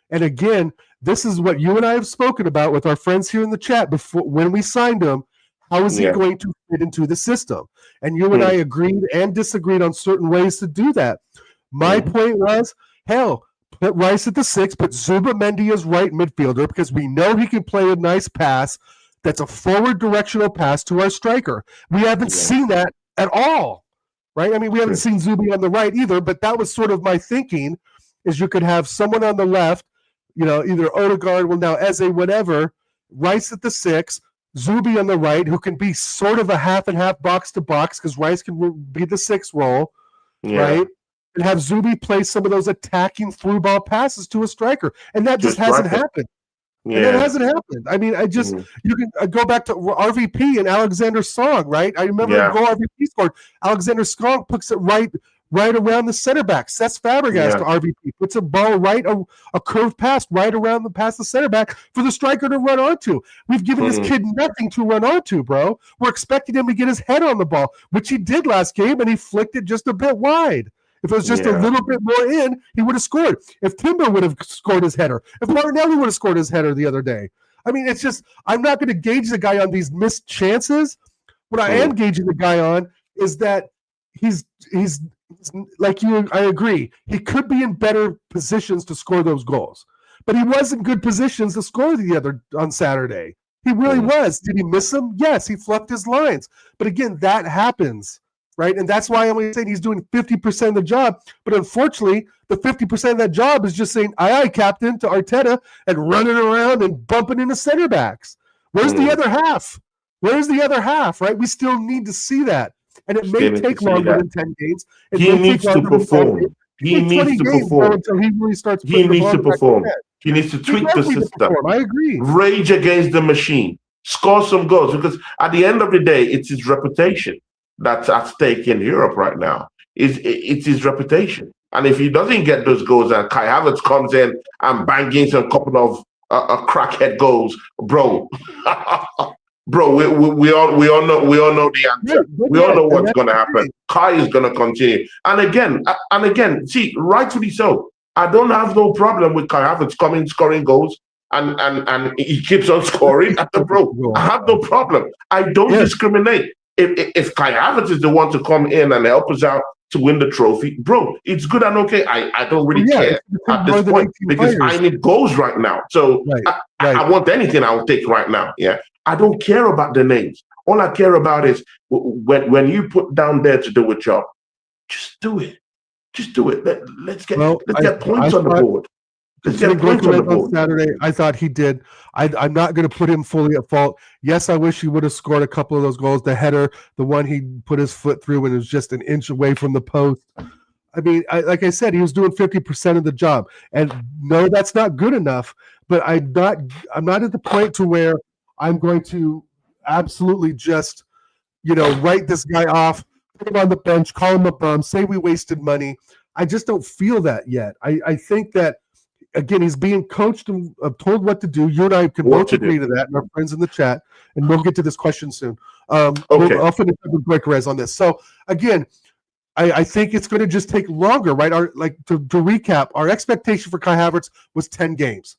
And again, this is what you and I have spoken about with our friends here in the chat before when we signed him. How is he going to fit into the system? And you and I agreed and disagreed on certain ways to do that. My point was, hell, put Rice at the 6, put Zubimendi as right midfielder because we know he can play a nice pass. That's a forward directional pass to our striker. We haven't seen that at all, right? I mean, we haven't seen Zubi on the right either, but that was sort of my thinking, is you could have someone on the left, either Odegaard, now Eze, whatever, Rice at the 6, Zubi on the right, who can be sort of a half and half box to box because Rice can be the 6 role, right? And have Zubi play some of those attacking through ball passes to a striker. And that just hasn't happened. And that hasn't happened. I mean, you can go back to RVP and Alexander Song, right? I remember the goal RVP scored. Alexander Song puts it right around the center back. Cesc Fabregas to RVP puts a ball a curved pass right around past the center back for the striker to run onto. We've given this kid nothing to run onto, bro. We're expecting him to get his head on the ball, which he did last game, and he flicked it just a bit wide. If it was just a little bit more in, he would have scored. If Timber would have scored his header. If Martinelli would have scored his header the other day. I mean, it's just, I'm not going to gauge the guy on these missed chances, What I am gauging the guy on is that he's like you. I agree. He could be in better positions to score those goals, but he was in good positions to score on Saturday. He really was. Did he miss them? Yes, he fluffed his lines. But again, that happens, right? And that's why I'm only saying he's doing 50% of the job. But unfortunately, the 50% of that job is just saying, aye, aye, Captain, to Arteta and running around and bumping into center backs. Where's the other half? Where's the other half, right? We still need to see that. And it may take longer than 10 games. He needs to perform. He needs to perform until he really starts. He needs to perform. He needs to tweak the system. I agree. Rage against the machine. Score some goals, because at the end of the day, it's his reputation that's at stake in Europe right now. It's his reputation. And if he doesn't get those goals and Kai Havertz comes in and banging some couple of crackhead goals, bro. Bro, we all know the answer. We all know what's going to happen. Kai is going to continue, and again. See, rightfully so. I don't have no problem with Kai Havertz scoring goals, and he keeps on scoring. Bro, I have no problem. I don't discriminate. If Kai Havertz is the one to come in and help us out to win the trophy, bro, it's good and okay. I don't really care at this point, because I need goals right now. So I want anything I'll take right now. Yeah. I don't care about the names. All I care about is when you put down there to do a job, just do it. Just do it. Let's get points on the board. Let's get points on the board. Saturday, I thought he did. I'm not going to put him fully at fault. Yes, I wish he would have scored a couple of those goals. The header, the one he put his foot through and it was just an inch away from the post. I mean, like I said, he was doing 50% of the job. And no, that's not good enough. But I'm not at the point to where I'm going to absolutely just, write this guy off, put him on the bench, call him a bum, say we wasted money. I just don't feel that yet. I think that, again, he's being coached and told what to do. You and I can both agree to that, and our friends in the chat, and we'll get to this question soon. Okay. I'll finish up with Gyökeres on this. So, again, I think it's going to just take longer, right? To recap, our expectation for Kai Havertz was 10 games.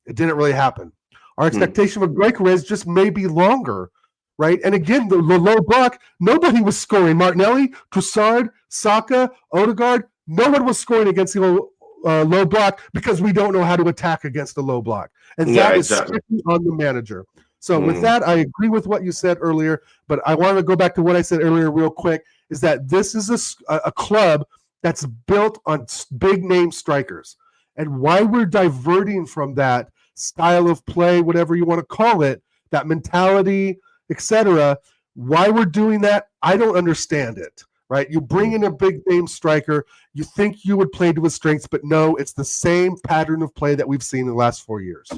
It didn't really happen. Our expectation for Gyökeres just may be longer, right? And again, the low block, nobody was scoring. Martinelli, Trossard, Saka, Odegaard, no one was scoring against the low block because we don't know how to attack against the low block. And that is strictly on the manager. So with that, I agree with what you said earlier, but I want to go back to what I said earlier real quick, is that this is a club that's built on big-name strikers. And why we're diverting from that style of play, whatever you want to call it, that mentality, etc. Why we're doing that, I don't understand it, right? You bring in a big name striker, you think you would play to his strengths, but no, it's the same pattern of play that we've seen in the last 4 years.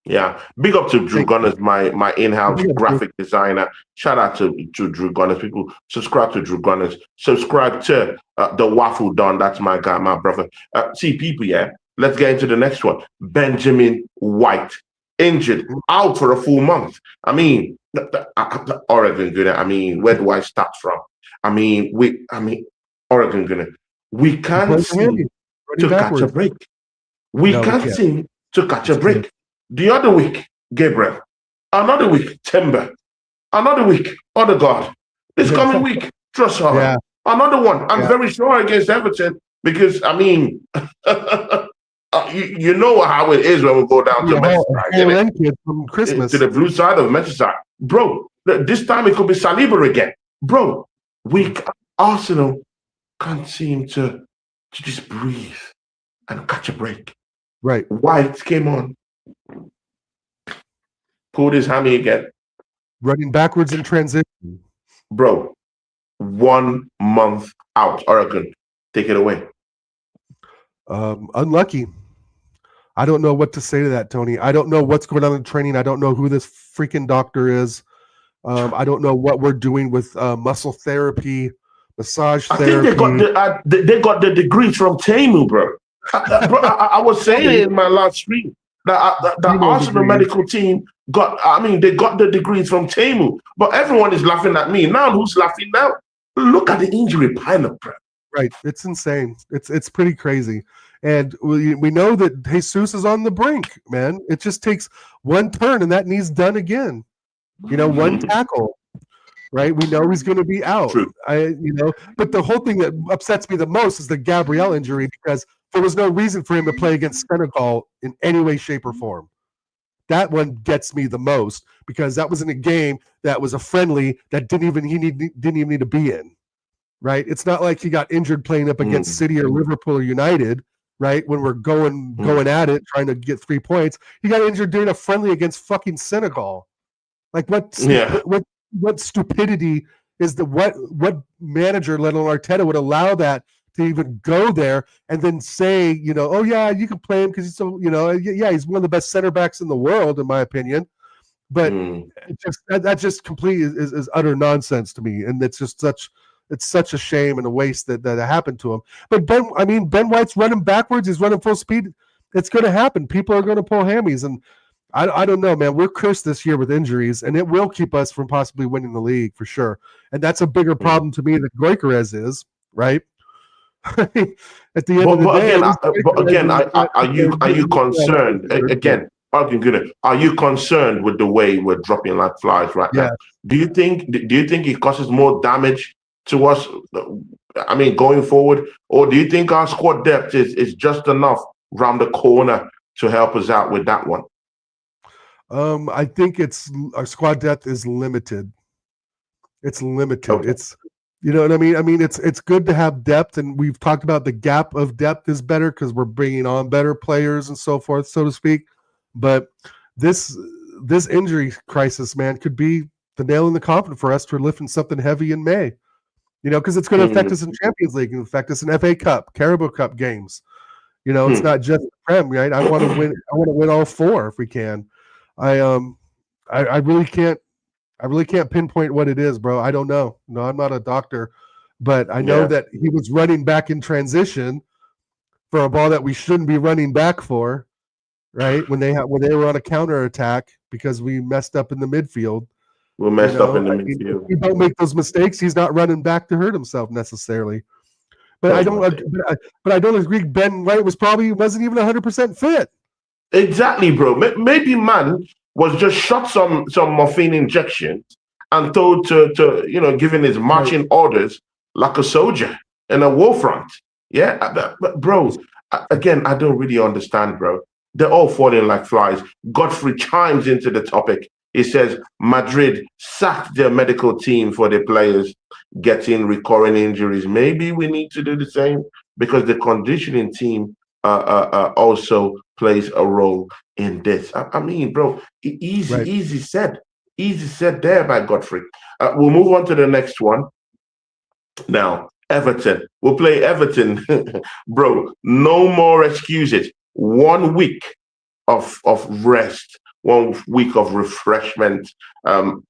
Yeah, big up to Drew Gunners, my in-house graphic designer. Shout out to Drew Gunners. People, subscribe to Drew Gunners. Subscribe to the Waffle Don. That's my guy, my brother. See, people, yeah. Let's get into the next one. Benjamin White, injured, out for a full month. I mean, Oregon Gunner. I mean, where do I start from? Oregon Gunner. We can't seem to catch a break. We can't seem to catch a break. The other week, Gabriel. Another week, Timber. Another week, Odegaard. This coming week, Trossard. Yeah. Another one. I'm very sure against Everton because, you know how it is when we go down to Merseyside, from Christmas to the blue side of Merseyside, bro. This time it could be Saliba again, bro. Arsenal can't seem to just breathe and catch a break. Right, White came on, pulled his hammy again, running backwards in transition, bro. 1 month out. Oregon, take it away. Unlucky. I don't know what to say to that, Tony. I don't know what's going on in training. I don't know who this freaking doctor is. I don't know what we're doing with muscle therapy, massage therapy. I think they got the degrees from Temu, bro. I was saying it in my last stream that the Arsenal medical team they got the degrees from Temu, but everyone is laughing at me. Now who's laughing now? Look at the injury pileup, bro. Right. It's insane. It's pretty crazy. And we know that Jesus is on the brink, man. It just takes one turn and that knee's done again. One tackle. right? We know he's going to be out. True. But the whole thing that upsets me the most is the Gabriel injury, because there was no reason for him to play against Senegal in any way, shape, or form. That one gets me the most, because that was in a game that was a friendly that didn't even need to be in, right? It's not like he got injured playing up against City or Liverpool or United, right? When we're going at it, trying to get 3 points. He got injured during a friendly against fucking Senegal. Like what stupidity is what manager, let alone Arteta, would allow that to even go there and then say, oh yeah, you can play him because he's so, he's one of the best center backs in the world, in my opinion. But that just completely is utter nonsense to me. And it's just such a shame and a waste that happened to him. But Ben White's running backwards. He's running full speed. It's going to happen. People are going to pull hammies. And I don't know, man. We're cursed this year with injuries, and it will keep us from possibly winning the league for sure. And that's a bigger problem to me than Gyökeres is, right? At the end of the day, are you concerned? Again, are you concerned with the way we're dropping like flies right now? Do you think it causes more damage to us? I mean, going forward, or do you think our squad depth is just enough round the corner to help us out with that one? I think our squad depth is limited. It's limited. Okay. It's, you know what I mean? I mean, it's good to have depth, and we've talked about the gap of depth is better because we're bringing on better players and so forth, so to speak. But this injury crisis, man, could be the nail in the coffin for us for lifting something heavy in May. Because it's going to affect us in Champions League and affect us in FA Cup, Carabao Cup games. It's not just the Prem, right? I want to win. I want to win all 4 if we can. I really can't pinpoint what it is, bro. I don't know. No, I'm not a doctor, but I know that he was running back in transition for a ball that we shouldn't be running back for, right? When they were on a counter attack because we messed up in the midfield. We're messed up in the midfield. If we don't make those mistakes, he's not running back to hurt himself necessarily. But I don't agree. Ben White wasn't even 100% fit. Exactly, bro. Maybe man was just shot some morphine injections and told to giving his marching orders like a soldier in a war front. Yeah, but bro, again, I don't really understand, bro. They're all falling like flies. Godfrey chimes into the topic. He says Madrid sacked their medical team for the players getting recurring injuries. Maybe we need to do the same, because the conditioning team also plays a role in this. I mean, bro, easy said there by Godfrey. We'll move on to the next one. Now, Everton. We'll play Everton. Bro, no more excuses. 1 week of rest, 1 week of refreshment. The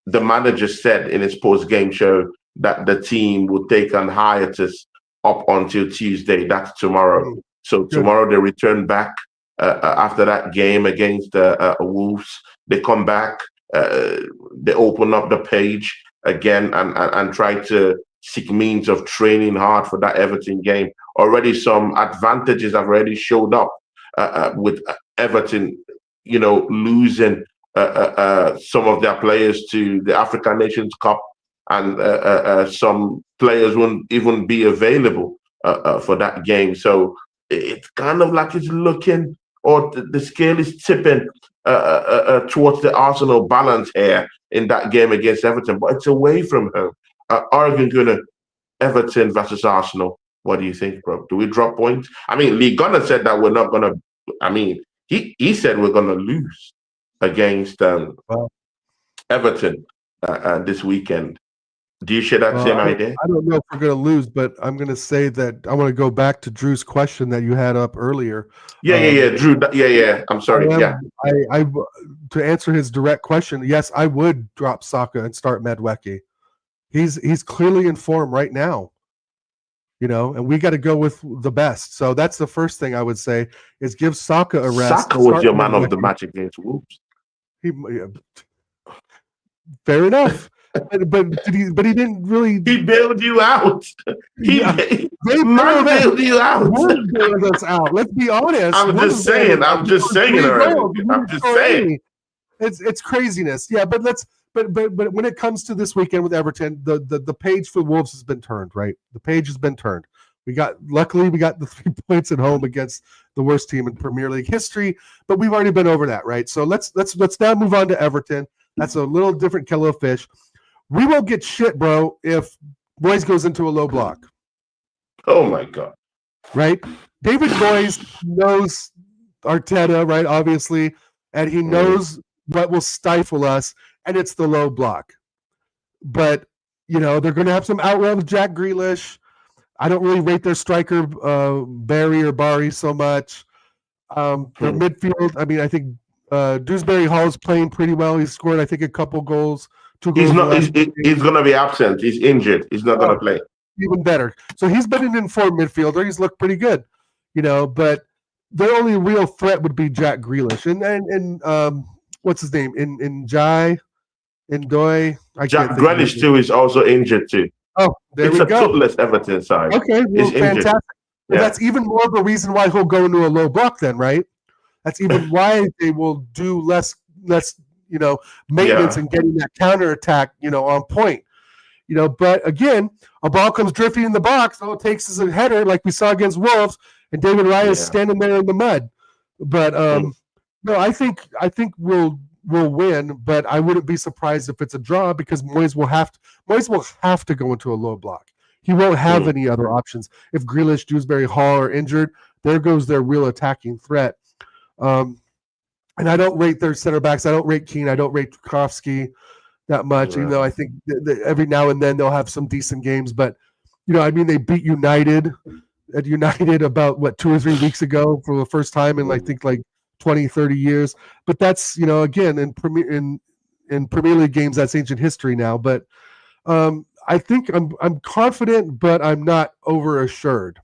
manager said in his post-game show that the team will take on hiatus up until Tuesday. That's tomorrow. So tomorrow they return back after that game against the Wolves. They come back, they open up the page again and try to seek means of training hard for that Everton game. Already some advantages have already showed up with Everton, losing some of their players to the African Nations Cup, and some players won't even be available for that game. So it's kind of like it's looking, or the scale is tipping towards the Arsenal balance here in that game against Everton, but it's away from home. Argan Gunnar, Everton versus Arsenal. What do you think, bro? Do we drop points? I mean, Lee Gunnar said that we're not going to, he said we're going to lose against Everton this weekend. Do you share that same idea? I don't know if we're going to lose, but I'm going to say that I want to go back to Drew's question that you had up earlier. Drew. I'm sorry. I to answer his direct question, yes, I would drop Saka and start Madueke. He's clearly in form right now, and we got to go with the best. So that's the first thing I would say is give Saka a rest. Saka was your man of the match against Wolves. Fair enough. But he didn't really. He bailed you out. He bailed you out. Bailed us out. Let's be honest. I'm just saying. It's craziness. Yeah, but but when it comes to this weekend with Everton, the page for Wolves has been turned, right? The page has been turned. Luckily we got the 3 points at home against the worst team in Premier League history, but we've already been over that, right? So let's now move on to Everton. That's a little different kettle of fish. We won't get shit, bro, if Moyes goes into a low block. Oh my God. Right? David Moyes knows Arteta, right? Obviously, and he knows what will stifle us, and it's the low block. But they're going to have some outrun with Jack Grealish. I don't really rate their striker Barry so much. Their midfield, I mean, I think Dewsbury Hall's playing pretty well. He's scored, I think, a couple goals. He's going to be absent. He's injured. He's not going to play. Even better. So he's been an informed midfielder. He's looked pretty good, but their only real threat would be Jack Grealish. And what's his name? Jack Grealish too is also injured too. Oh, there we go. It's a toothless Everton side. Okay, well, fantastic. Yeah. That's even more of a reason why he'll go into a low block then, right? That's even why they will do less maintenance and getting that counterattack, on point. But again, a ball comes drifting in the box. All it takes is a header, like we saw against Wolves, and David Raya is standing there in the mud. But no, I think we'll win, but I wouldn't be surprised if it's a draw because Moyes will have to go into a low block. He won't have any other options. If Grealish, Dewsbury Hall are injured, there goes their real attacking threat. And I don't rate their center backs. I don't rate Keane. I don't rate Tarkowski that much, even though I think that every now and then they'll have some decent games. But, they beat United about, 2 or 3 weeks ago for the first time in, I think, 20, 30 years. But that's, again, in Premier League games, that's ancient history now. But I think I'm confident, but I'm not overassured,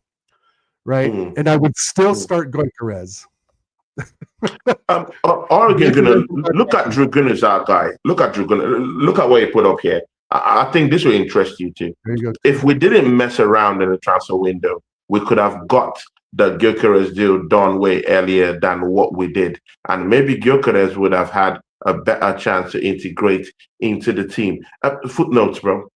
right? And I would still start Gyökeres. Oregon gonna look at Drew Gunners, our guy. Look at Drew Gunners. Look at what he put up here. I think this will interest you too. If we didn't mess around in the transfer window, we could have got the Gyökeres deal done way earlier than what we did, and maybe Gyökeres would have had a better chance to integrate into the team. Footnotes, bro.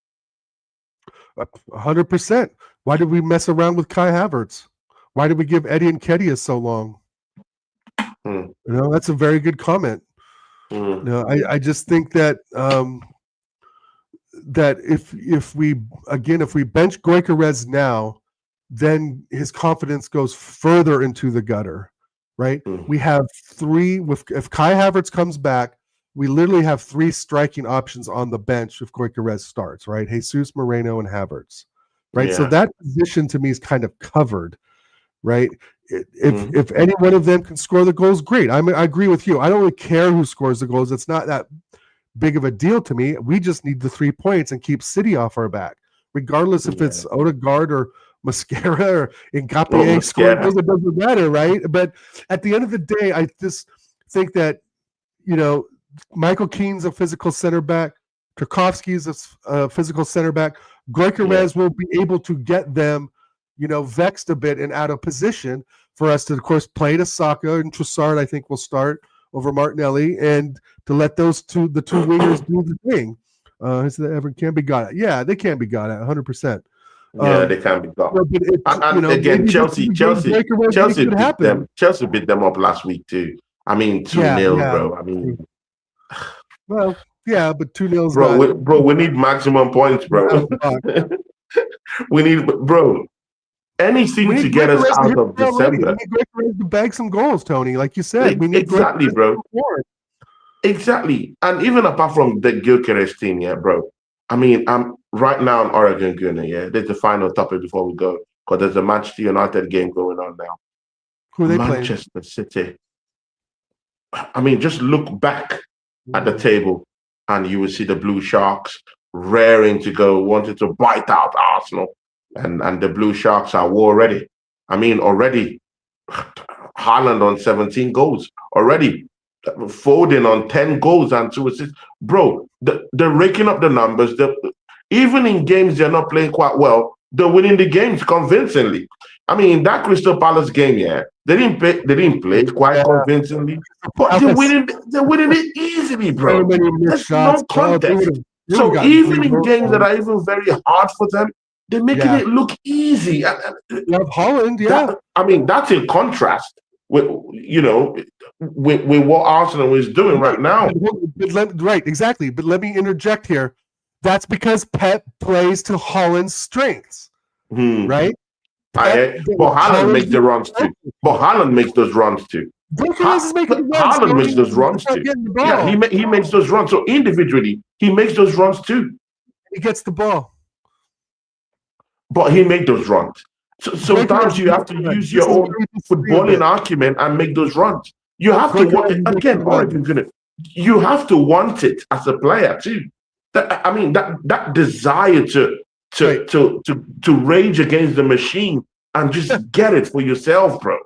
100%. Why did we mess around with Kai Havertz? Why did we give Eddie and Nketiah so long? That's a very good comment. I just think that that if we bench Gyökeres now, then his confidence goes further into the gutter, right? We have if Kai Havertz comes back, we literally have 3 striking options on the bench if Gyökeres starts, right? Jesus, Moreno, and Havertz, right? Yeah. So that position to me is kind of covered, right? If any one of them can score the goals, great. I agree with you. I don't really care who scores the goals. It's not that big of a deal to me. We just need the 3 points and keep City off our back, regardless if it's Odegaard or Mascara or Ngapié scoring goals. It doesn't matter, right? But at the end of the day, I just think that Michael Keane's a physical center back. Tarkowski's a physical center back. Gyökeres will be able to get them, vexed a bit and out of position for us to, of course, play to Saka and Trossard. I think will start over Martinelli, and to let the two wingers do the thing. Is that ever can be got at? Yeah, they can be got at 100%. Yeah, they can be got. And again, Chelsea beat them up last week too. I mean, 2-0, bro. I mean, well, yeah, but 2-0, bro. We need maximum points, bro. We need, bro. Anything to get us out of December. We need to bag some goals, Tony. Like you said, we need exactly, bro. Exactly, and even apart from the Gyökeres team, bro. I mean, I'm right now. I'm Oregon Gunner. Yeah, there's the final topic before we go because there's a Manchester United game going on now. Who are they Manchester playing? City. I mean, just look back at the table, and you will see the Blue Sharks raring to go, wanting to bite out Arsenal. And the Blue Sharks are war ready. I mean, already Haaland on 17 goals. Already Foden on 10 goals and 2 assists. Bro, they're raking up the numbers. Even in games they're not playing quite well, they're winning the games convincingly. I mean, that Crystal Palace game, yeah, they didn't play it quite convincingly, but they're winning it easily, So bro. many missed There's shots. no Oh, they contest. would have So gotten even three in more. games that are even very hard for them, they're making Yeah. it look easy. Love Holland, yeah. I mean, that's in contrast with with what Arsenal is doing right now. Right, exactly. But let me interject here. That's because Pep plays to Holland's strengths, right? But Haaland makes the runs too. But Haaland makes those runs too. Gyökeres is making the runs. Haaland makes those runs too. Yeah, he makes those runs. So individually, he makes those runs too. He gets the ball. But he made those runs. So sometimes you have to use your own footballing acumen and make those runs. You have to again, you have to want it as a player too. That desire to rage against the machine and just get it for yourself, bro.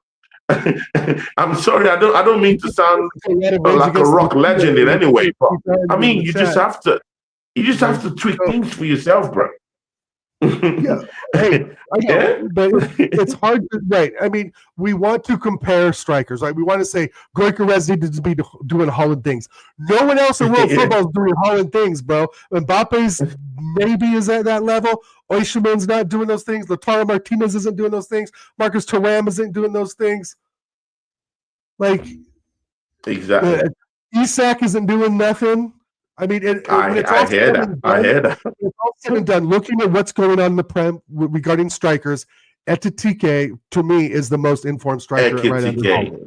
I'm sorry, I don't mean to sound like a rock legend in any way, but I mean you just have to tweak things for yourself, bro. Yeah, hey, I know, but it's hard to, right? I mean, we want to compare strikers, right? We want to say Gyökeres needed to be doing Holland things. No one else in world football is doing Holland things, bro. Mbappe's maybe is at that level. Osimhen's not doing those things. Lautaro Martinez isn't doing those things. Marcus Thuram isn't doing those things. Like, exactly, Isak isn't doing nothing. I mean, I hear that. It's all said and done. Looking at what's going on in the Prem regarding strikers, Ekitike to me is the most informed striker.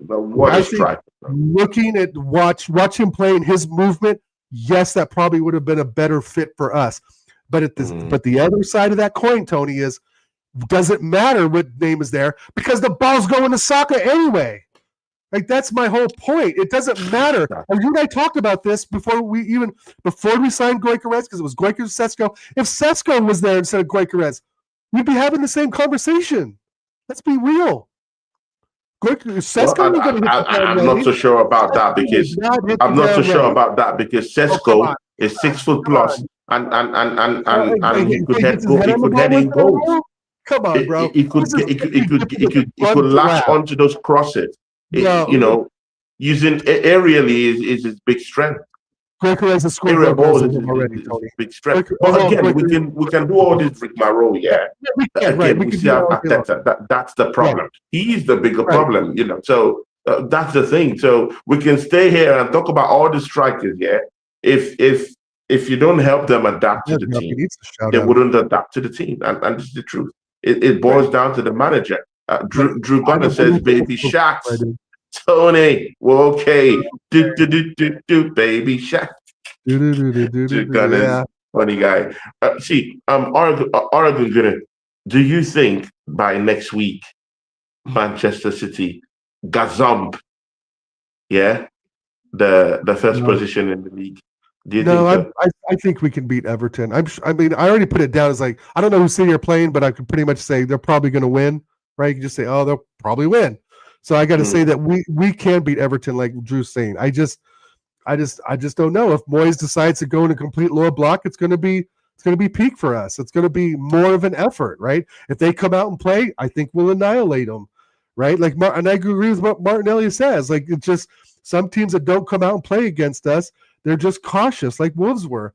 What a striker! Looking at watch him play in his movement, yes, that probably would have been a better fit for us. But but the other side of that coin, Tony, is doesn't matter what name is there because the ball's going to Saka anyway. Like that's my whole point. It doesn't matter. And you and I talked about this before we signed Gyökeres because it was Gyökeres Sesko. If Sesko was there instead of Gyökeres, we'd be having the same conversation. Let's be real. I'm not so sure about that because Sesko is 6 foot plus and he could head in goals. Come on, bro. He could latch onto those crosses. Using aerially is his big strength. Gyökeres has scored goals already, Tony. Big strength. But again, we can do all this Rick Marrow, yeah. We see Arteta. That's the problem. Right. He's the bigger problem, So that's the thing. So we can stay here and talk about all the strikers, yeah. If you don't help them adapt to the team, they wouldn't adapt to the team, and this is the truth. It boils down to the manager. Drew Gunner says, "Baby Shaqs." Tony, well, okay, baby Shaq. Drew Gunner, funny guy. Oregon Gunner, do you think by next week Manchester City gazump, the first position in the league? Do you think so? I think we can beat Everton. I already put it down as like I don't know who City are playing, but I can pretty much say they're probably going to win. Right? You can just say, oh, they'll probably win. So I got to say that we can beat Everton, like Drew's saying. I just don't know if Moyes decides to go in a complete lower block. It's going to be peak for us. It's going to be more of an effort, right? If they come out and play, I think we'll annihilate them, right? Like, and I agree with what Martinelli says. Like, it's just some teams that don't come out and play against us, they're just cautious, like Wolves were.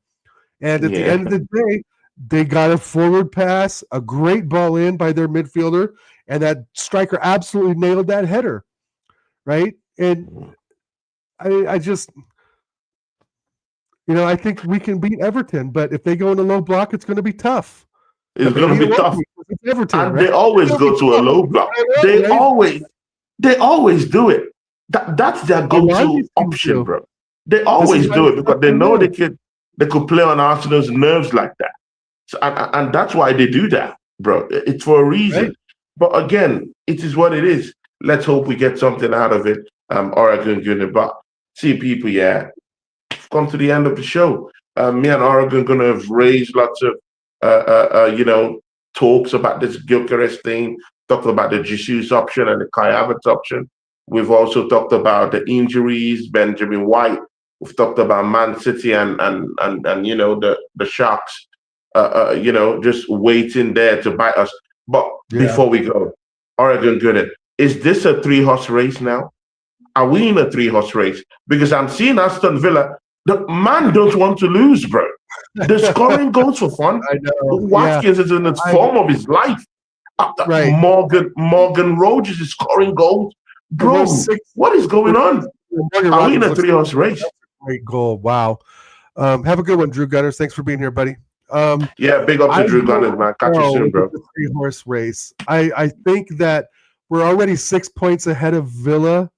And at the end of the day, they got a forward pass, a great ball in by their midfielder, and that striker absolutely nailed that header, right? And I just, I think we can beat Everton, but if they go in a low block, it's going to be tough. It's going to be tough. It's Everton, and right? they always go to a low block. They always do it. That's their go-to option, bro. They always do it because they know they could play on Arsenal's nerves like that. So, and that's why they do that, bro. It's for a reason. Right. But again, it is what it is. Let's hope we get something out of it. Oregon Gunner. But see, people, come to the end of the show. Me and Oregon Gunner have raised lots of talks about this Gyökeres thing, talked about the Jesus option and the Kai Havertz option. We've also talked about the injuries, Benjamin White. We've talked about Man City and the Sharks, just waiting there to bite us. But before we go, Oregon good. Is this a three-horse race now? Are we in a three-horse race? Because I'm seeing Aston Villa. The man don't want to lose, bro. The scoring goes for fun. I know. Yeah. Watkins is in its form of his life. Right. Morgan Rogers is scoring goals. Bro, what is going on? Are we in a three-horse race? Great goal. Wow. Have a good one, Drew Gunners. Thanks for being here, buddy. Yeah, big up to Drew Gunners, man. Catch you soon, bro. Three-horse race. I think that we're already 6 points ahead of Villa.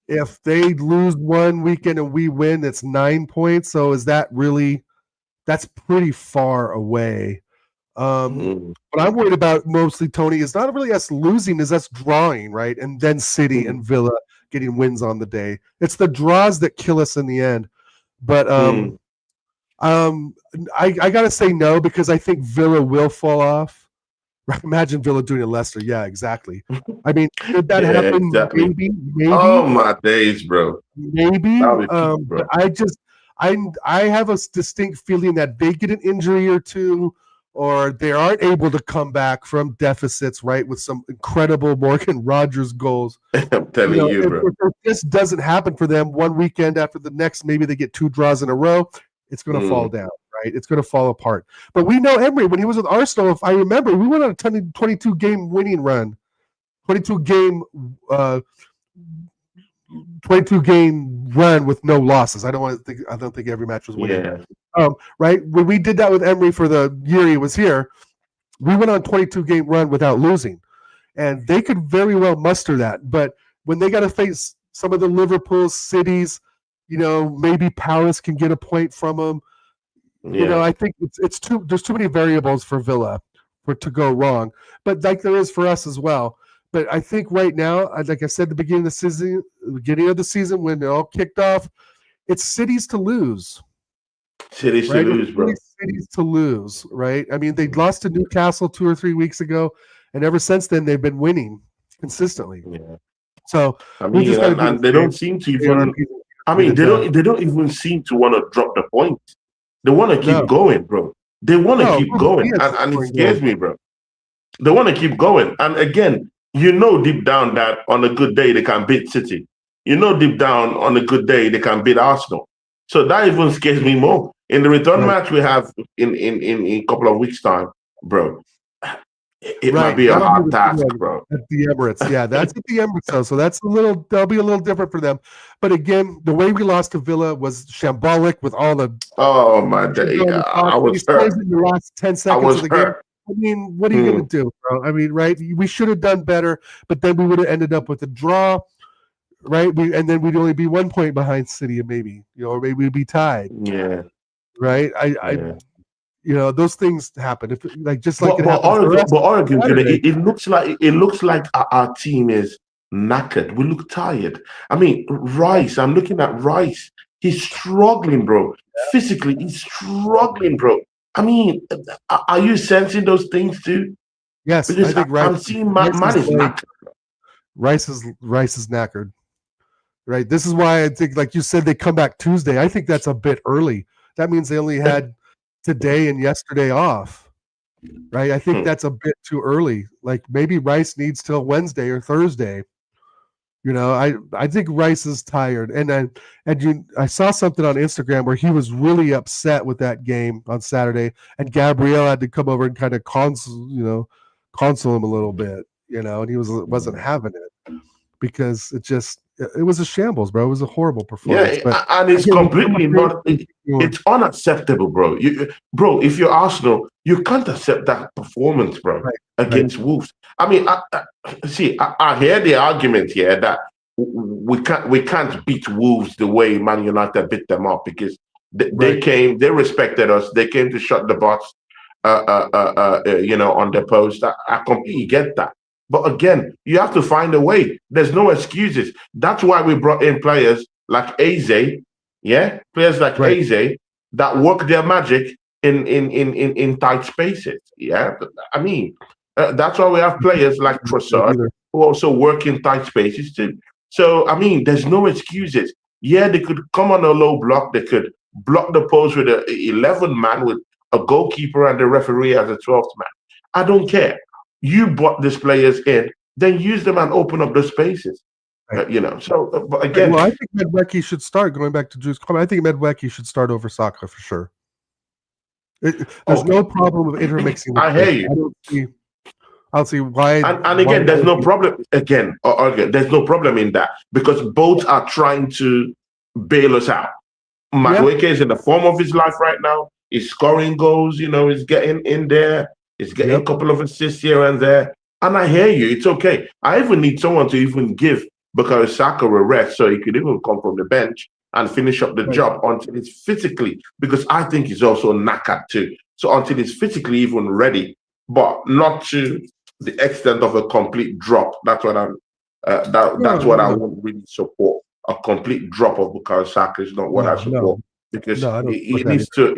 If they lose one weekend and we win, it's 9 points. So is that really? That's pretty far away. What I'm worried about mostly, Tony, is not really us losing, is us drawing, right? And then City and Villa getting wins on the day. It's the draws that kill us in the end. But I gotta say no, because I think Villa will fall off. Imagine Villa doing it Leicester. Yeah, exactly. I mean, could that happen? Exactly. Maybe. Oh my days, bro. Maybe. But I have a distinct feeling that they get an injury or two, or they aren't able to come back from deficits, right, with some incredible Morgan Rogers goals. I'm telling you, bro. If this doesn't happen for them one weekend after the next, maybe they get 2 draws in a row, it's going to fall down, right? It's going to fall apart. But we know Emery, when he was with Arsenal, if I remember, we went on a 22-game winning run, 22-game run with no losses. I don't think every match was winning. Yeah. Right? When we did that with Emery for the year he was here, we went on a 22-game run without losing. And they could very well muster that. But when they got to face some of the Liverpool cities, maybe Palace can get a point from them. Yeah. I think there's too many variables for Villa to go wrong. But like there is for us as well. But I think right now, like I said at the beginning of the season when it all kicked off, it's cities to lose. Cities to lose, bro. Cities to lose, right? I mean, they lost to Newcastle 2 or 3 weeks ago, and ever since then they've been winning consistently. Yeah. So I mean, and they don't seem to even. I mean, they don't even seem to want to drop the point. They want to keep going, bro. They want to keep going, and it scares me, bro. They want to keep going, and again, deep down that on a good day they can beat City. Deep down on a good day they can beat Arsenal. So that even scares me more. In the return match we have in a couple of weeks' time, bro, it might be a hard task, bro. At the Emirates, yeah, that's at the Emirates, though. So that'll be a little different for them. But again, the way we lost to Villa was shambolic with all the. Oh my day! I was hurt in the last 10 seconds of the game. I mean, what are you going to do, bro? I mean, right? We should have done better, but then we would have ended up with a draw, right? And then we'd only be 1 point behind City, maybe, or maybe we'd be tied. Yeah. Right. Those things happen. If just like Oregon, it looks like our team is knackered. We look tired. I mean, Rice. I'm looking at Rice. He's struggling, bro. Physically, he's struggling, bro. I mean, are you sensing those things too? Yes, because I think I'm seeing man is knackered. Rice is knackered. Right. This is why I think, like you said, they come back Tuesday. I think that's a bit early. That means they only had today and yesterday off. Right. I think that's a bit too early. Like maybe Rice needs till Wednesday or Thursday. I think Rice is tired. I saw something on Instagram where he was really upset with that game on Saturday, and Gabrielle had to come over and kind of console him a little bit, and he wasn't having it because it was a shambles, bro. It was a horrible performance. Yeah, and it's completely not. It's unacceptable, bro. Bro, if you're Arsenal, you can't accept that performance, bro, against Wolves. I mean, I hear the argument here that we can't beat Wolves the way Man United beat them up because they respected us. They came to shut the box, on the post. I completely get that. But again, you have to find a way. There's no excuses. That's why we brought in players like Eze, players like Eze that work their magic in tight spaces. Yeah, I mean, that's why we have players like Trossard who also work in tight spaces too. So I mean, there's no excuses. Yeah, they could come on a low block. They could block the post with an 11 man with a goalkeeper and the referee as a 12th man. I don't care. You brought these players in, then use them and open up those spaces. Right. So but Right, again, well, I think Medwecki should start. Going back to Drew's comment, I think Medwecki should start over Saka for sure. There's no problem with intermixing. I hear you. I don't see why. And again, there's no problem. Again, there's no problem in that because both are trying to bail us out. Madueke is in the form of his life right now. He's scoring goals. He's getting in there. He's getting a couple of assists here and there. And I hear you. It's okay. I even need someone to even give because Saka a rest so he could even come from the bench and finish up the job until he's physically, because I think he's also knackered too. So until he's physically even ready, but not to the extent of a complete drop. That's what I'm. That's what I won't really support. A complete drop of Bukayo Saka is not what I support because he needs to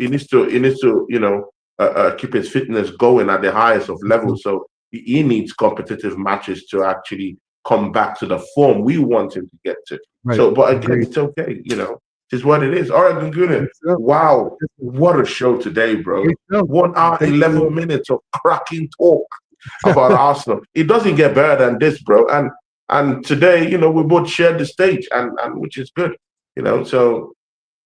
keep his fitness going at the highest of levels. So he needs competitive matches to actually come back to the form we want him to get to. Right. So, but again, it's okay. It is what it is. Oregon Gunner, wow, what a show today, bro! 1 hour, 11 minutes of cracking talk about Arsenal. It doesn't get better than this, bro. And today, we both shared the stage, and which is good, So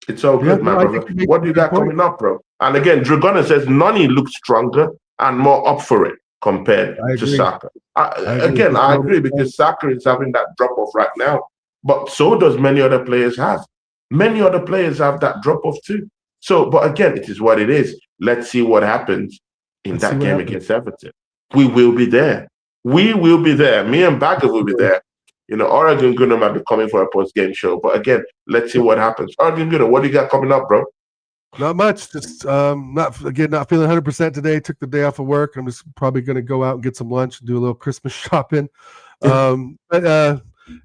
it's all good, my brother. What do you got coming up, bro? And again, Dragona says Nani looks stronger and more up for it compared to Saka. I agree because Saka is having that drop off right now, but so does many other players have. Many other players have that drop off too. So, but again, it is what it is. Let's see what happens in that game against Everton. We will be there. We will be there. Me and Bagger will be there. Oregon Gunner might be coming for a post-game show. But again, let's see what happens. Oregon Gunner, what do you got coming up, bro? Not much. Just not feeling 100% today. Took the day off of work. I'm just probably going to go out and get some lunch and do a little Christmas shopping. But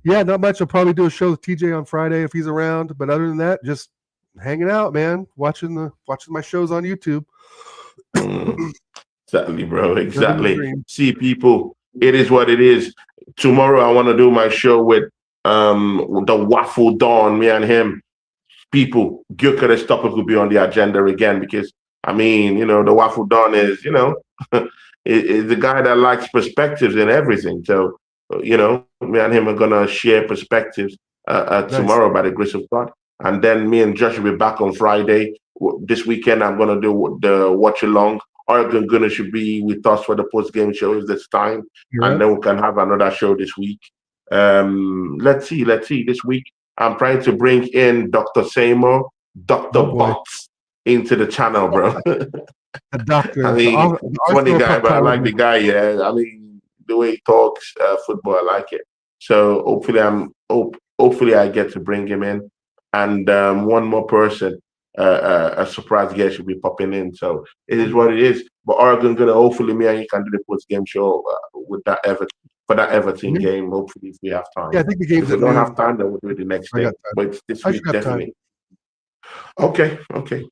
not much. I'll probably do a show with TJ on Friday if he's around. But other than that, just hanging out, man. Watching my shows on YouTube. Exactly, bro. Exactly. See, people, it is what it is. Tomorrow, I want to do my show with the Waffle Dawn, me and him. People, Gyökeres topic will be on the agenda again because, the Waffle Dawn is, is the guy that likes perspectives and everything. So, me and him are going to share perspectives tomorrow by the grace of God. And then me and Josh will be back on Friday. This weekend, I'm going to do the watch along. Oregon Gunner should be with us for the post-game shows this time. And then we can have another show this week. Let's see. This week, I'm trying to bring in Dr. Seymour, Dr. Box into the channel, bro. A doctor. Funny guy, but I like the guy, yeah. The way he talks football, I like it. So hopefully I get to bring him in. And one more person. A surprise guest should be popping in, so it is what it is. But Oregon Gunner, hopefully me and you can do the post game show with that Everton game. Hopefully, if we have time. Yeah, I think the game's. If we don't have time, then we'll do it the next day. But it's this week definitely. Okay, good.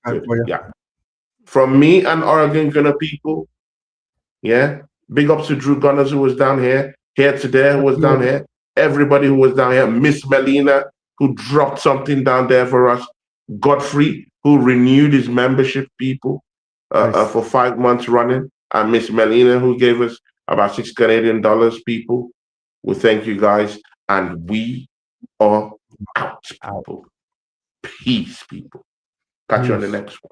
Yeah. From me and Oregon Gunner people, yeah. Big ups to Drew Gunners who was down here today, who was down here. Everybody who was down here. Miss Melina who dropped something down there for us. Godfrey, who renewed his membership, people, for 5 months running, and Miss Melina, who gave us about $6 Canadian, people. We thank you guys, and we are out, people. Peace, people. Catch you on the next one.